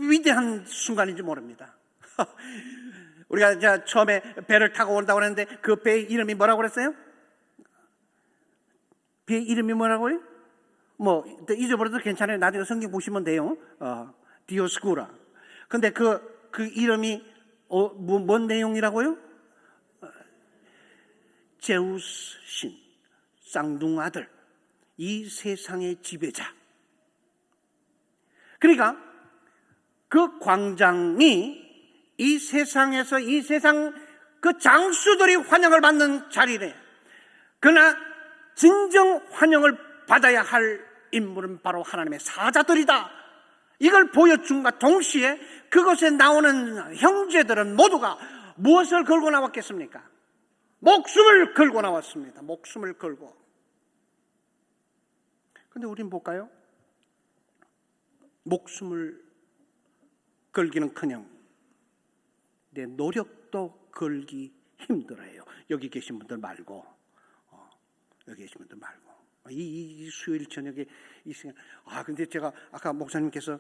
위대한 순간인지 모릅니다. 우리가 처음에 배를 타고 온다고 했는데 그 배의 이름이 뭐라고 그랬어요? 배의 이름이 뭐라고요? 잊어버려도 괜찮아요. 나중에 성경 보시면 돼요. 디오스쿠라. 근데 그 이름이 뭔 내용이라고요? 제우스 신, 쌍둥아들, 이 세상의 지배자. 그러니까 그 광장이 이 세상에서 이 세상 그 장수들이 환영을 받는 자리래. 그러나 진정 환영을 받아야 할 인물은 바로 하나님의 사자들이다. 이걸 보여준과 동시에 그것에 나오는 형제들은 모두가 무엇을 걸고 나왔겠습니까? 목숨을 걸고 나왔습니다. 목숨을 걸고. 근데 우린 볼까요? 목숨을 걸기는커녕 내 노력도 걸기 힘들어요. 여기 계신 분들 말고, 여기 계신 분들 말고. 이 수요일 저녁에 이 시간. 근데 제가 아까 목사님께서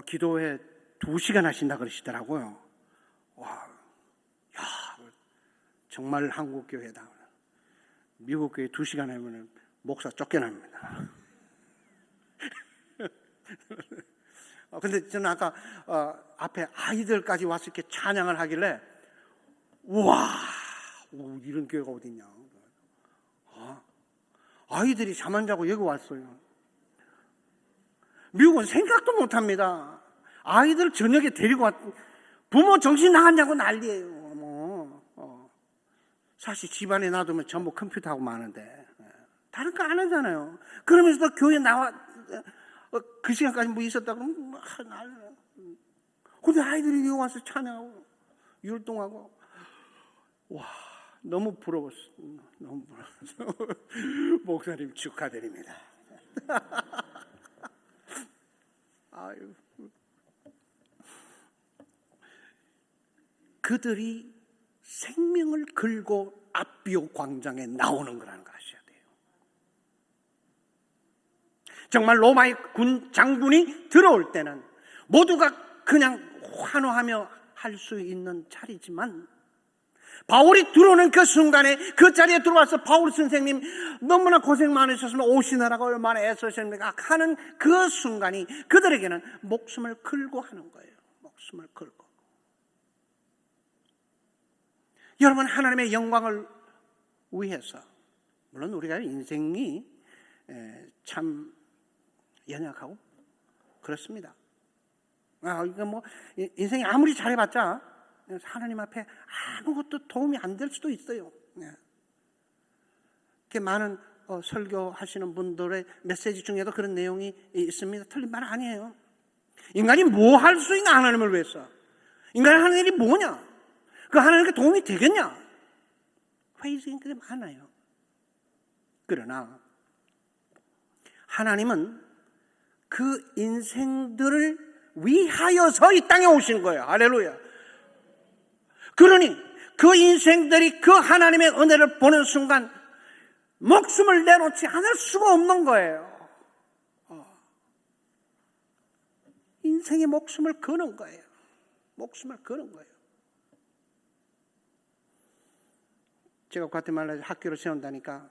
기도회 2시간 하신다 그러시더라고요. 정말 한국 교회다. 미국 교회 2시간 하면 목사 쫓겨납니다. 근데 저는 아까 앞에 아이들까지 와서 이렇게 찬양을 하길래 우와, 이런 교회가 어딨냐. 아이들이 잠 안 자고 여기 왔어요. 미국은 생각도 못합니다. 아이들 저녁에 데리고 부모 정신 나갔냐고 난리예요. 사실 집안에 놔두면 전부 컴퓨터하고 마는데 다른 거 안 하잖아요. 그러면서도 교회 나와 그 시간까지 뭐 있었다 그러면 난리. 근데 아이들이 여기 와서 찬양하고 율동하고 너무 부러웠어. 너무 부러웠어. 목사님 축하드립니다. 아유. 그들이 생명을 걸고 아비오 광장에 나오는 거라는 걸 아셔야 돼요. 정말 로마의 군 장군이 들어올 때는 모두가 그냥 환호하며 할 수 있는 자리지만 바울이 들어오는 그 순간에 그 자리에 들어와서 바울 선생님 너무나 고생 많으셨으면 오시느라고 얼마나 애쓰셨습니까 하는 그 순간이 그들에게는 목숨을 걸고 하는 거예요. 목숨을 걸고. 여러분, 하나님의 영광을 위해서, 물론 우리가 인생이 참 연약하고 그렇습니다. 이거 뭐 인생이 아무리 잘해봤자 하나님 앞에 아무것도 도움이 안 될 수도 있어요. 이렇게 많은 설교하시는 분들의 메시지 중에도 그런 내용이 있습니다. 틀린 말 아니에요. 인간이 뭐 할 수 있나, 하나님을 위해서? 인간이 하는 일이 뭐냐? 그 하나님께 도움이 되겠냐? 회의적인 게 많아요. 그러나 하나님은 그 인생들을 위하여서 이 땅에 오신 거예요. 할렐루야. 그러니 그 인생들이 그 하나님의 은혜를 보는 순간 목숨을 내놓지 않을 수가 없는 거예요. 인생의 목숨을 거는 거예요. 목숨을 거는 거예요. 제가 과테말라에서 학교를 세운다니까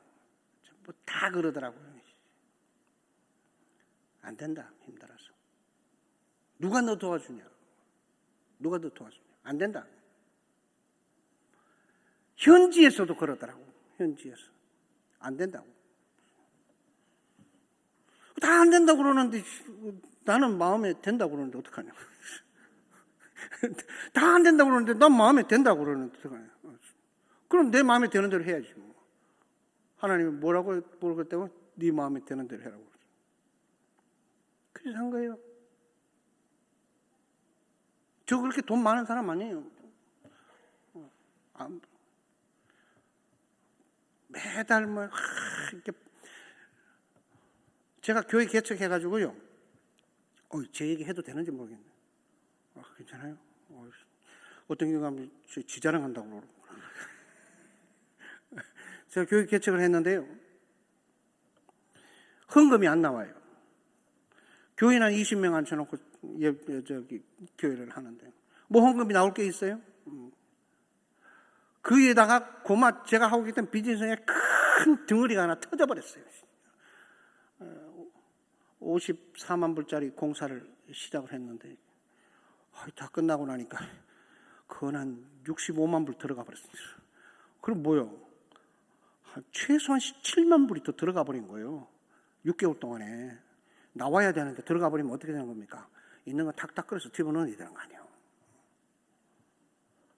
전부 다 그러더라고요. 안 된다, 힘들어서. 누가 너 도와주냐? 누가 너 도와주냐? 안 된다. 현지에서도 그러더라고. 현지에서 안 된다고. 다 안 된다고 그러는데 나는 마음에 된다고 그러는데 어떡하냐? 다 안 된다고 그러는데 난 마음에 된다고 그러는데 어떡하냐? 그럼 내 마음에 드는 대로 해야지. 뭐. 하나님이 뭐라고 그랬다고? 네 마음에 드는 대로 해라고. 그래서 한 거예요. 저 그렇게 돈 많은 사람 아니에요. 매달 뭐 이렇게 제가 교회 개척해가지고요. 제 얘기 해도 되는지 모르겠네. 괜찮아요? 어떤 경우 가면 지자랑한다고 그러고. 제가 교회 개척을 했는데요. 헌금이 안 나와요. 교회는 한 20명 앉혀놓고 교회를 하는데 뭐 헌금이 나올 게 있어요? 그 위에다가 제가 하고 있던 비즈니스에 큰 덩어리가 하나 터져버렸어요. 54만 불짜리 공사를 시작을 했는데 다 끝나고 나니까 그건 한 65만 불 들어가 버렸어요. 그럼 뭐요? 최소한 7만 불이 더 들어가 버린 거예요. 6개월 동안에. 나와야 되는데 들어가 버리면 어떻게 되는 겁니까? 있는 거 탁탁 끌어서 집어넣어야 되는 거 아니에요.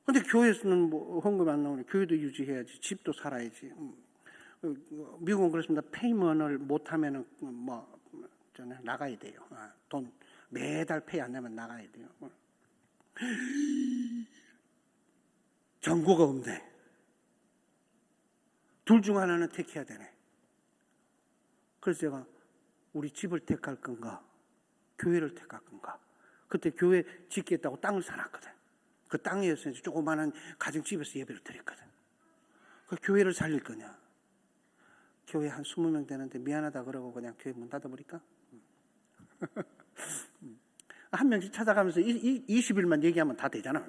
근데 교회에서는 뭐 헌금이 안 나오니 교회도 유지해야지, 집도 살아야지. 미국은 그렇습니다. 페이먼을 못하면은 저는 나가야 돼요. 돈 매달 페이 안 내면 나가야 돼요. 정보가 없네. 둘 중 하나는 택해야 되네. 그래서 제가 우리 집을 택할 건가, 교회를 택할 건가. 그때 교회 짓겠다고 땅을 사놨거든. 그 땅에서 조그마한 가정집에서 예배를 드렸거든. 그 교회를 살릴 거냐, 교회 한 20명 되는데 미안하다 그러고 그냥 교회 문 닫아버릴까? 한 명씩 찾아가면서 20일만 얘기하면 다 되잖아.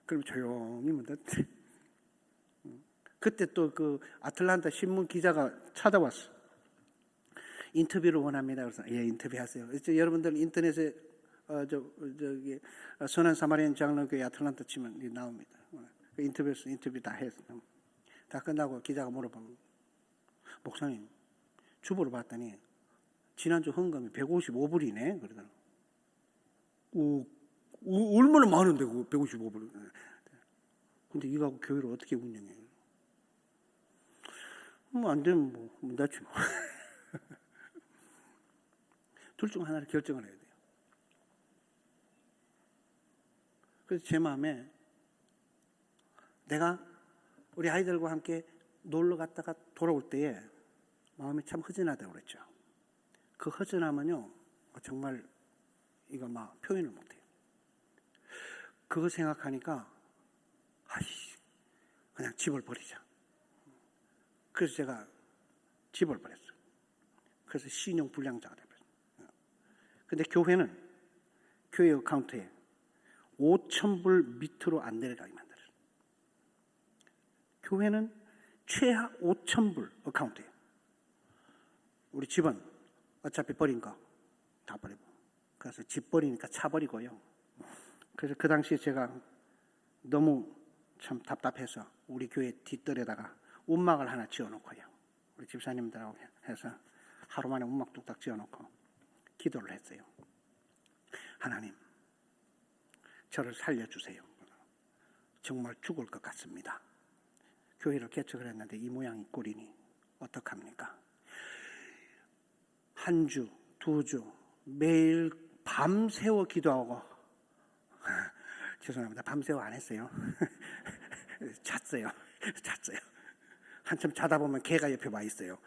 그럼 조용히 문 닫지. 그때 또 그 아틀란타 신문 기자가 찾아왔어. 인터뷰를 원합니다. 그래서 예, 인터뷰하세요. 여러분들 인터넷에 저기 선한 사마리안 장로교회 아틀란타 치면 나옵니다. 인터뷰 다 했어. 다 끝나고 기자가 물어보면 목사님 주보를 봤더니 지난주 헌금이 155불이네 그러더라고. 얼마나 많은데 그거 155불. 근데 이거 교회를 어떻게 운영해? 안 되면 뭐 문 닫지 뭐. 둘 중 하나를 결정을 해야 돼요. 그래서 제 마음에 내가 우리 아이들과 함께 놀러 갔다가 돌아올 때에 마음이 참 허전하다고 그랬죠. 그 허전함은요, 정말 이거 막 표현을 못해요. 그거 생각하니까 그냥 집을 버리자. 그래서 제가 집을 버렸어요. 그래서 신용불량자가 되었어요. 근데 교회는 교회 어카운트에 5,000불 밑으로 안 내려가게 만들어요. 교회는 최하 5,000불 어카운트예요. 우리 집은 어차피 버린 거 다 버리고, 그래서 집 버리니까 차 버리고요. 그래서 그 당시에 제가 너무 참 답답해서 우리 교회 뒷뜰에다가 움막을 하나 지어놓고요. 우리 집사님들하고 해서 하루 만에 움막 뚝딱 지어놓고 기도를 했어요. 하나님, 저를 살려주세요. 정말 죽을 것 같습니다. 교회를 개척을 했는데 이 모양이 꼴이니 어떡합니까? 한 주, 2주 매일 밤새워 기도하고 죄송합니다. 밤새워 안 했어요. 잤어요. 한참 자다 보면 개가 옆에 와 있어요.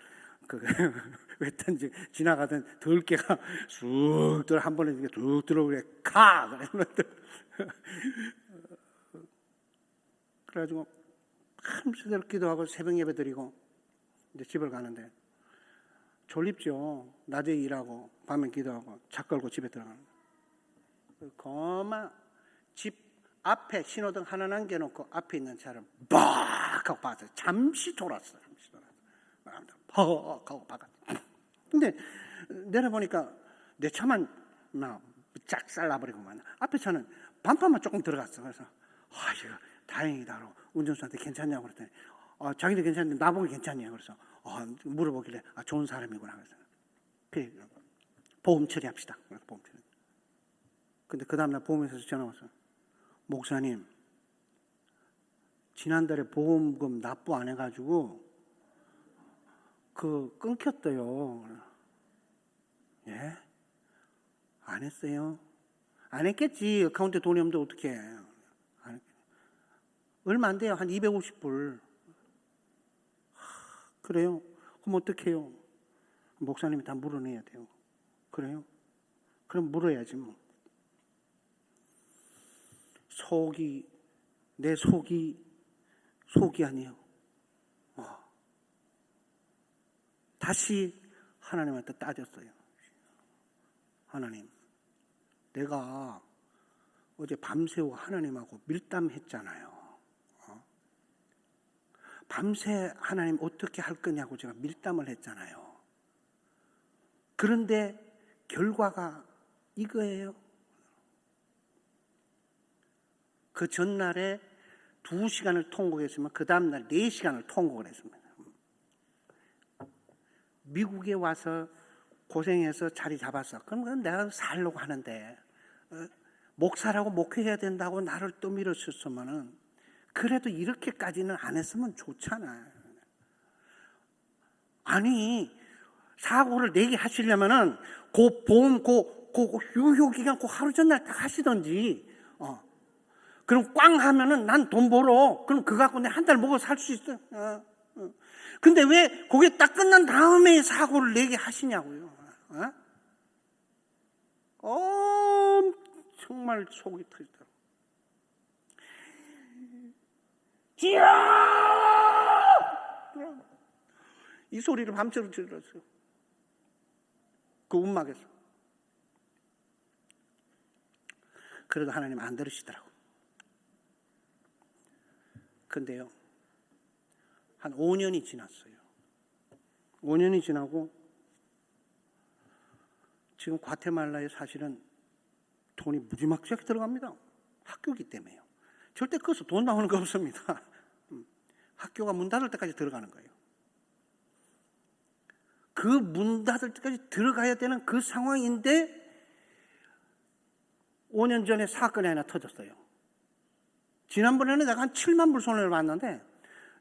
왜든지 지나가던 들개가 쑥 들어 한 번에 쑥 들어오래 가 그래가지고 밤새도록 기도하고 새벽 예배 드리고 이제 집을 가는데 졸립죠. 낮에 일하고 밤에 기도하고 차 끌고 집에 들어가는 거만 집 앞에 신호등 하나 남겨놓고 앞에 있는 차를 빡 하고 봤어요. 잠시 돌았어요. 퍽 하고 박았어요. 근데 내려보니까 내 차만 막 짝살라버리고만 앞에 차는 반판만 조금 들어갔어. 그래서 이거 다행이다. 운전수한테 괜찮냐고 그랬더니 자기도 괜찮은데 나보고 괜찮냐. 그래서 물어보길래 좋은 사람이구나. 그래서 보험 처리합시다. 그래서 보험 처리. 근데 그 다음날 보험회사에서 전화 왔어. 목사님, 지난달에 보험금 납부 안 해가지고 끊겼대요. 예? 안 했어요? 안 했겠지. 어카운트에 돈이 없는데 어떡해. 얼마 안 돼요. 한 250불. 그래요? 그럼 어떡해요? 목사님이 다 물어내야 돼요. 그래요? 그럼 물어야지 뭐. 내 속이 아니에요. 다시 하나님한테 따졌어요. 하나님, 내가 어제 밤새워 하나님하고 밀담했잖아요. 밤새 하나님 어떻게 할 거냐고 제가 밀담을 했잖아요. 그런데 결과가 이거예요. 그 전날에 2시간을 통곡했으면 그 다음날 4시간을 통곡을 했습니다. 미국에 와서 고생해서 자리 잡았어. 그럼 내가 살려고 하는데 목사라고 목회해야 된다고 나를 또 밀어쳤으면은 그래도 이렇게까지는 안 했으면 좋잖아. 아니 사고를 내게 하시려면은 보험 유효 기간 하루 전날 다 하시던지. 그럼 꽝 하면은 난 돈 벌어. 그럼 그거 갖고 내가 한 달 먹어 살 수 있어. 근데 왜 그게 딱 끝난 다음에 사고를 내게 하시냐고요. 정말 속이 터지더라고요. 주여! 이 소리를 밤새도록 들었어요. 그 움막에서. 그래도 하나님 안 들으시더라고. 근데요, 한 5년이 지났어요. 5년이 지나고 지금 과테말라에 사실은 돈이 무지막지하게 들어갑니다. 학교이기 때문에요. 절대 거기서 돈 나오는 거 없습니다. 학교가 문 닫을 때까지 들어가는 거예요. 그 문 닫을 때까지 들어가야 되는 그 상황인데 5년 전에 사건이 하나 터졌어요. 지난번에는 내가 한 7만 불 손해를 봤는데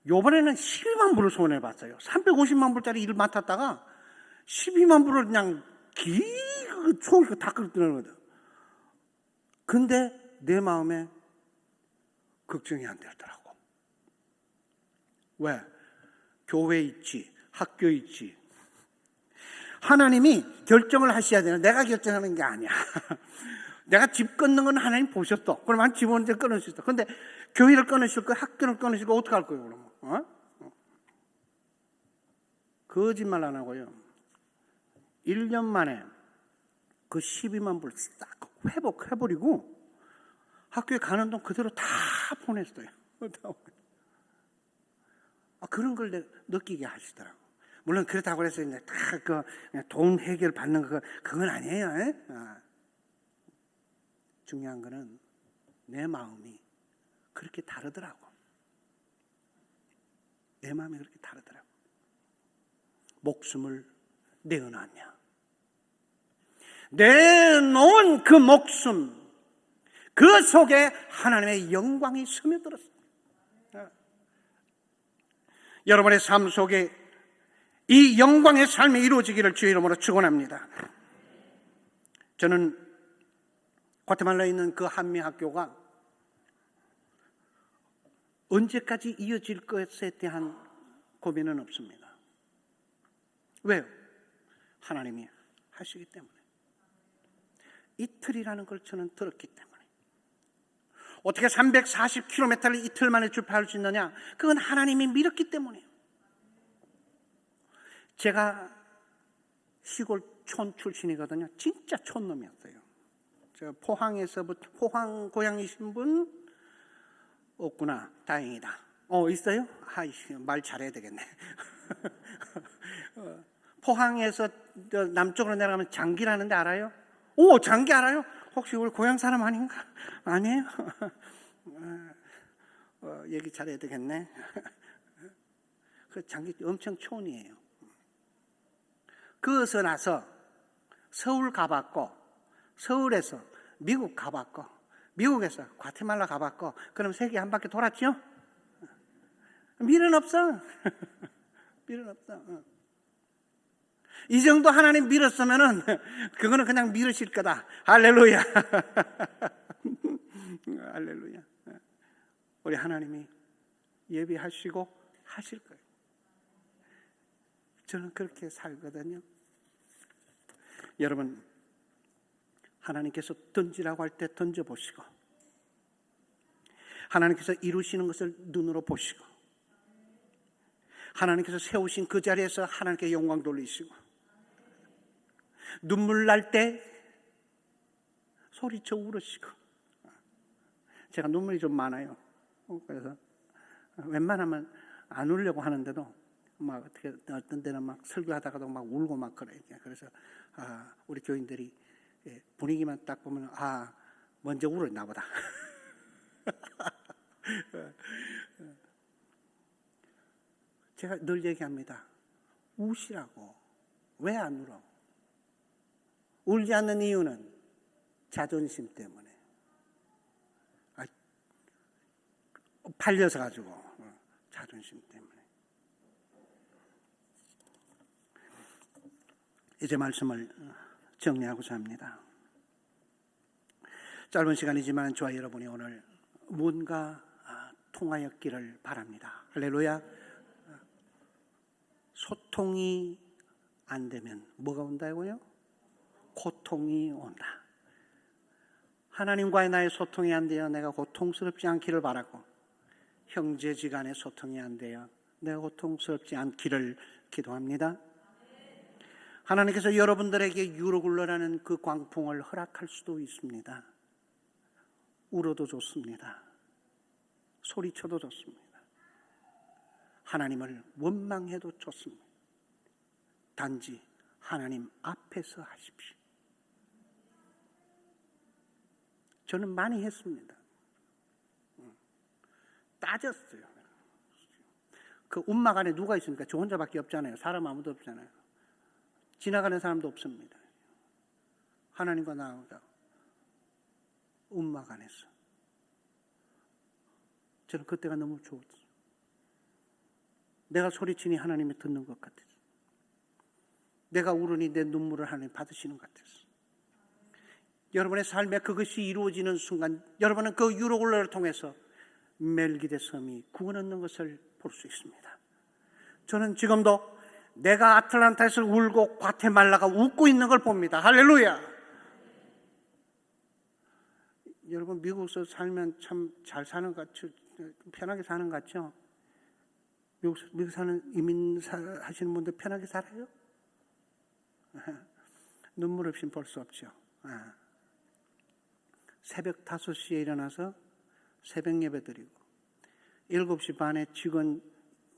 이번에는 12만 불을 손해를 봤어요. 350만 불짜리 일을 맡았다가 12만 불을 그냥 총을 다 끌어들이는 거거든. 근데 내 마음에 걱정이 안 되더라고. 왜? 교회 있지, 학교 있지. 하나님이 결정을 하셔야 되는, 내가 결정하는 게 아니야. 내가 집 끊는 건 하나님 보셨어. 그러면 집 언제 끊으실 수 있어. 근데 교회를 끊으실 거예요, 학교를 끊으실 거예요. 어떻게 할 거예요, 그러면? 거짓말 안 하고요. 1년 만에 그 12만 불 싹 회복해버리고 학교에 가는 돈 그대로 다 보냈어요. 그런 걸 느끼게 하시더라고. 물론 그렇다고 해서 이제 다 돈 해결 받는 그건 아니에요. 중요한 거는 내 마음이 그렇게 다르더라고. 내 마음이 그렇게 다르더라고. 목숨을 내어놨냐? 내놓은 그 목숨, 그 속에 하나님의 영광이 스며들었습니다. 여러분의 삶 속에 이 영광의 삶이 이루어지기를 주의 이름으로 축원합니다. 저는 과테말라에 있는 그 한미 학교가 언제까지 이어질 것에 대한 고민은 없습니다. 왜요? 하나님이 하시기 때문에. 이틀이라는 걸 저는 들었기 때문에. 어떻게 340km를 이틀 만에 주파할 수 있느냐? 그건 하나님이 밀었기 때문이에요. 제가 시골 촌 출신이거든요. 진짜 촌놈이었어요. 제가 포항에서부터, 포항 고향이신 분 없구나. 다행이다. 있어요? 말 잘해야 되겠네. 포항에서 남쪽으로 내려가면 장기라는 데 알아요? 오, 장기 알아요? 혹시 우리 고향 사람 아닌가? 아니에요? 얘기 잘해야 되겠네. 그 장기 엄청 촌이에요. 그어서 나서 서울 가봤고, 서울에서 미국 가봤고, 미국에서 과테말라 가봤고, 그럼 세계 한 바퀴 돌았죠? 밀은 없어. 밀은 없어. 이 정도 하나님 밀었으면은 그거는 그냥 밀으실 거다. 할렐루야. 할렐루야. 우리 하나님이 예비하시고 하실 거예요. 저는 그렇게 살거든요. 여러분, 하나님께서 던지라고 할 때 던져보시고, 하나님께서 이루시는 것을 눈으로 보시고, 하나님께서 세우신 그 자리에서 하나님께 영광 돌리시고, 눈물 날 때 소리쳐 울으시고. 제가 눈물이 좀 많아요. 그래서 웬만하면 안 울려고 하는데도 막 어떻게 어떤 데는 막 설교하다가도 막 울고 막 그래요. 그래서 우리 교인들이 분위기만 딱 보면 먼저 울었나 보다. 제가 늘 얘기합니다. 우시라고. 왜 안 울어? 울지 않는 이유는 자존심 때문에. 팔려서 가지고 자존심 때문에. 이제 말씀을 정리하고자 합니다. 짧은 시간이지만 저와 여러분이 오늘 뭔가 통하였기를 바랍니다. 할렐루야. 소통이 안 되면 뭐가 온다고요? 고통이 온다. 하나님과의 나의 소통이 안 돼요. 내가 고통스럽지 않기를 바라고, 형제지간의 소통이 안 돼요. 내가 고통스럽지 않기를 기도합니다. 하나님께서 여러분들에게 유로굴러라는 그 광풍을 허락할 수도 있습니다. 울어도 좋습니다. 소리쳐도 좋습니다. 하나님을 원망해도 좋습니다. 단지 하나님 앞에서 하십시오. 저는 많이 했습니다. 따졌어요. 그 움막 안에 누가 있습니까? 저 혼자밖에 없잖아요. 사람 아무도 없잖아요. 지나가는 사람도 없습니다. 하나님과 나가 움막 안에서. 저는 그때가 너무 좋았어요. 내가 소리치니 하나님이 듣는 것 같았어요. 내가 울으니 내 눈물을 하나님 받으시는 것 같았어요. 여러분의 삶에 그것이 이루어지는 순간 여러분은 그 유로굴러를 통해서 멜기데 섬이 구원 얻는 것을 볼 수 있습니다. 저는 지금도 내가 아틀란타에서 울고 과테말라가 웃고 있는 걸 봅니다. 할렐루야. 여러분 미국에서 살면 참 잘 사는 것 같죠? 편하게 사는 것 같죠? 미국 사는 이민 하시는 분들 편하게 살아요? 눈물 없이는 볼 수 없죠. 새벽 5시에 일어나서 새벽 예배 드리고 7시 반에 직원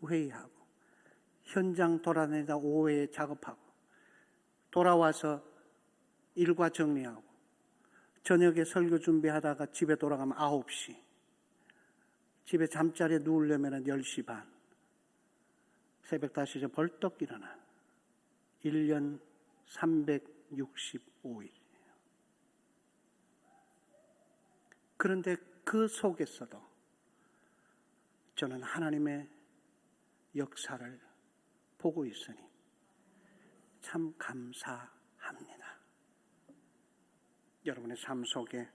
회의하고 현장 돌아다니다 오후에 작업하고 돌아와서 일과 정리하고 저녁에 설교 준비하다가 집에 돌아가면 9시 집에 잠자리에 누우려면 10시 반 새벽 5시에 벌떡 일어나 1년 365일 그런데 그 속에서도 저는 하나님의 역사를 보고 있으니 참 감사합니다. 여러분의 삶 속에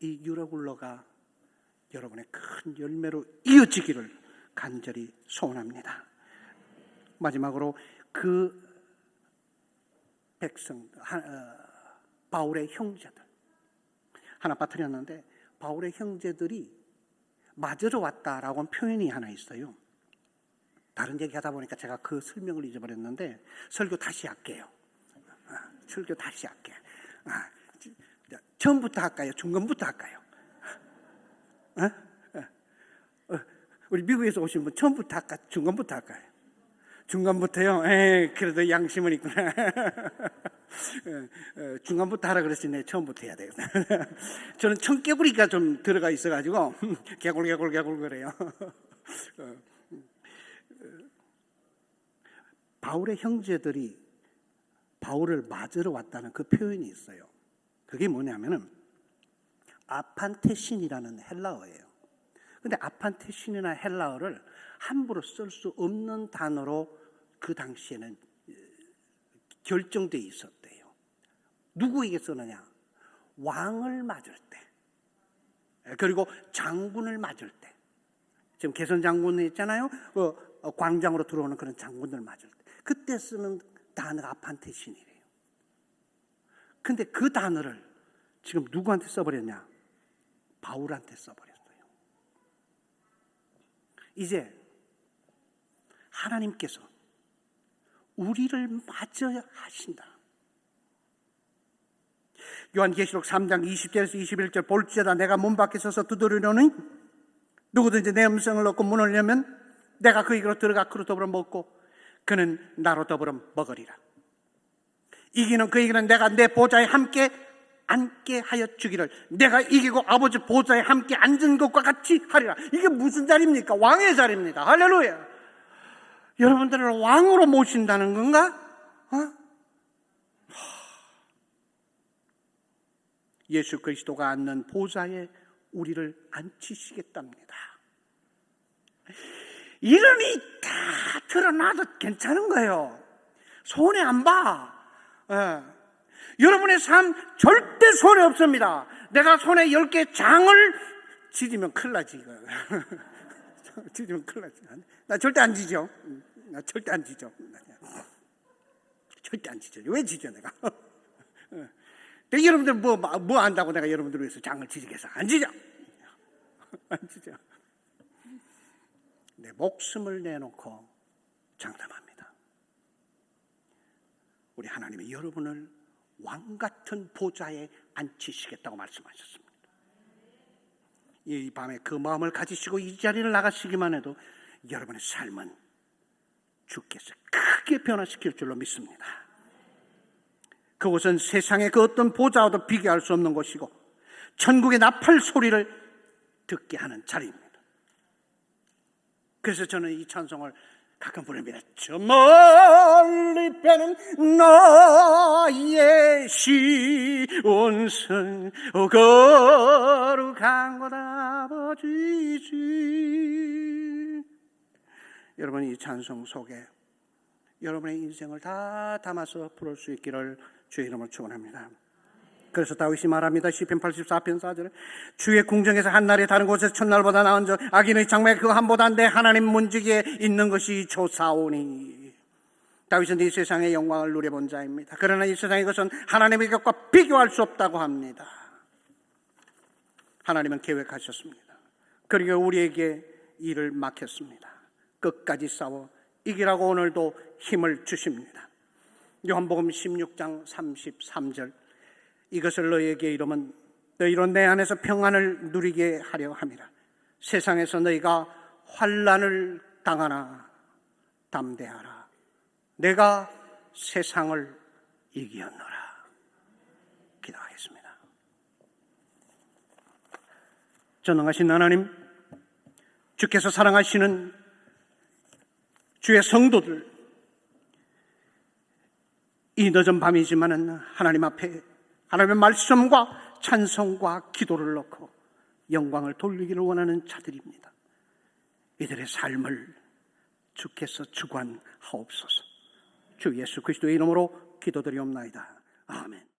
이 유로굴러가 여러분의 큰 열매로 이어지기를 간절히 소원합니다. 마지막으로 그 백성 바울의 형제들 하나 빠뜨렸는데 바울의 형제들이 맞으러 왔다라고 하는 표현이 하나 있어요. 다른 얘기 하다 보니까 제가 그 설명을 잊어버렸는데 설교 다시 할게요. 설교 다시 할게. 처음부터 할까요? 중간부터 할까요? 우리 미국에서 오신 분 처음부터 할까? 중간부터 할까요? 중간부터요? 그래도 양심은 있구나. 중간부터 하라 그랬으니 처음부터 해야 되겠다. 저는 청개구리가 좀 들어가 있어가지고 개굴 그래요. 바울의 형제들이 바울을 맞으러 왔다는 그 표현이 있어요. 그게 뭐냐면은 아판테신이라는 헬라어예요. 근데 아판테신이나 헬라어를 함부로 쓸 수 없는 단어로 그 당시에는 결정되어 있었대요. 누구에게 쓰느냐? 왕을 맞을 때, 그리고 장군을 맞을 때. 지금 개선 장군 있잖아요. 광장으로 들어오는 그런 장군들 맞을 때. 그때 쓰는 단어가 아판테신이래요. 근데 그 단어를 지금 누구한테 써버렸냐? 바울한테 써버렸어요. 이제 하나님께서 우리를 맞아야 하신다. 요한계시록 3장 20절에서 21절 볼지어다 내가 문 밖에 서서 두드리노니 누구든지 내 음성을 얻고 문을 열면 내가 그에게로 들어가 그로 더불어 먹고 그는 나로 더불어 먹으리라. 이기는 그에게는 내가 내 보좌에 함께 앉게 하여 주기를 내가 이기고 아버지 보좌에 함께 앉은 것과 같이 하리라. 이게 무슨 자리입니까? 왕의 자리입니다. 할렐루야. 여러분들을 왕으로 모신다는 건가? 예수 그리스도가 앉는 보좌에 우리를 앉히시겠답니다. 이름이 다 드러나도 괜찮은 거예요. 손해 안 봐. 여러분의 삶 절대 손해 없습니다. 내가 손에 10개 장을 지지면 큰일 나지. 지지면 큰일 나지. 나 절대 안 지죠. 나 절대 안 지죠. 절대 안 지죠. 왜 지죠 내가? 근데 여러분들 뭐 안다고 내가 여러분들 위해서 장을 지지겠어? 안 지죠. 안 지죠. 내 목숨을 내놓고 장담합니다. 우리 하나님이 여러분을 왕 같은 보좌에 앉히시겠다고 말씀하셨습니다. 이 밤에 그 마음을 가지시고 이 자리를 나가시기만 해도 여러분의 삶은 주께서 크게 변화시킬 줄로 믿습니다. 그곳은 세상의 그 어떤 보좌와도 비교할 수 없는 곳이고 천국의 나팔 소리를 듣게 하는 자리입니다. 그래서 저는 이 찬송을 가끔 부릅니다. 저 멀리 빼는 너의 시온성 거룩한 것 아버지지. 여러분, 이 찬송 속에 여러분의 인생을 다 담아서 부를 수 있기를 주의 이름으로 축원합니다. 그래서 다윗이 말합니다. 시편 84편 4절에 주의 궁정에서 한날이 다른 곳에서 첫날보다 나은 적 악인의 장막에 그 한보다 내 하나님 문지기에 있는 것이 좋사오니. 다윗은 이 세상의 영광을 누려본 자입니다. 그러나 이 세상의 것은 하나님의 것과 비교할 수 없다고 합니다. 하나님은 계획하셨습니다. 그리고 우리에게 일을 맡겼습니다. 끝까지 싸워 이기라고 오늘도 힘을 주십니다. 요한복음 16장 33절 이것을 너희에게 이르면 너희로 내 안에서 평안을 누리게 하려 함이라. 세상에서 너희가 환난을 당하나 담대하라. 내가 세상을 이기었노라. 기도하겠습니다. 전능하신 하나님, 주께서 사랑하시는 주의 성도들, 이 늦은 밤이지만은 하나님 앞에 하나님의 말씀과 찬송과 기도를 넣고 영광을 돌리기를 원하는 자들입니다. 이들의 삶을 주께서 주관하옵소서. 주 예수 그리스도의 이름으로 기도드리옵나이다. 아멘.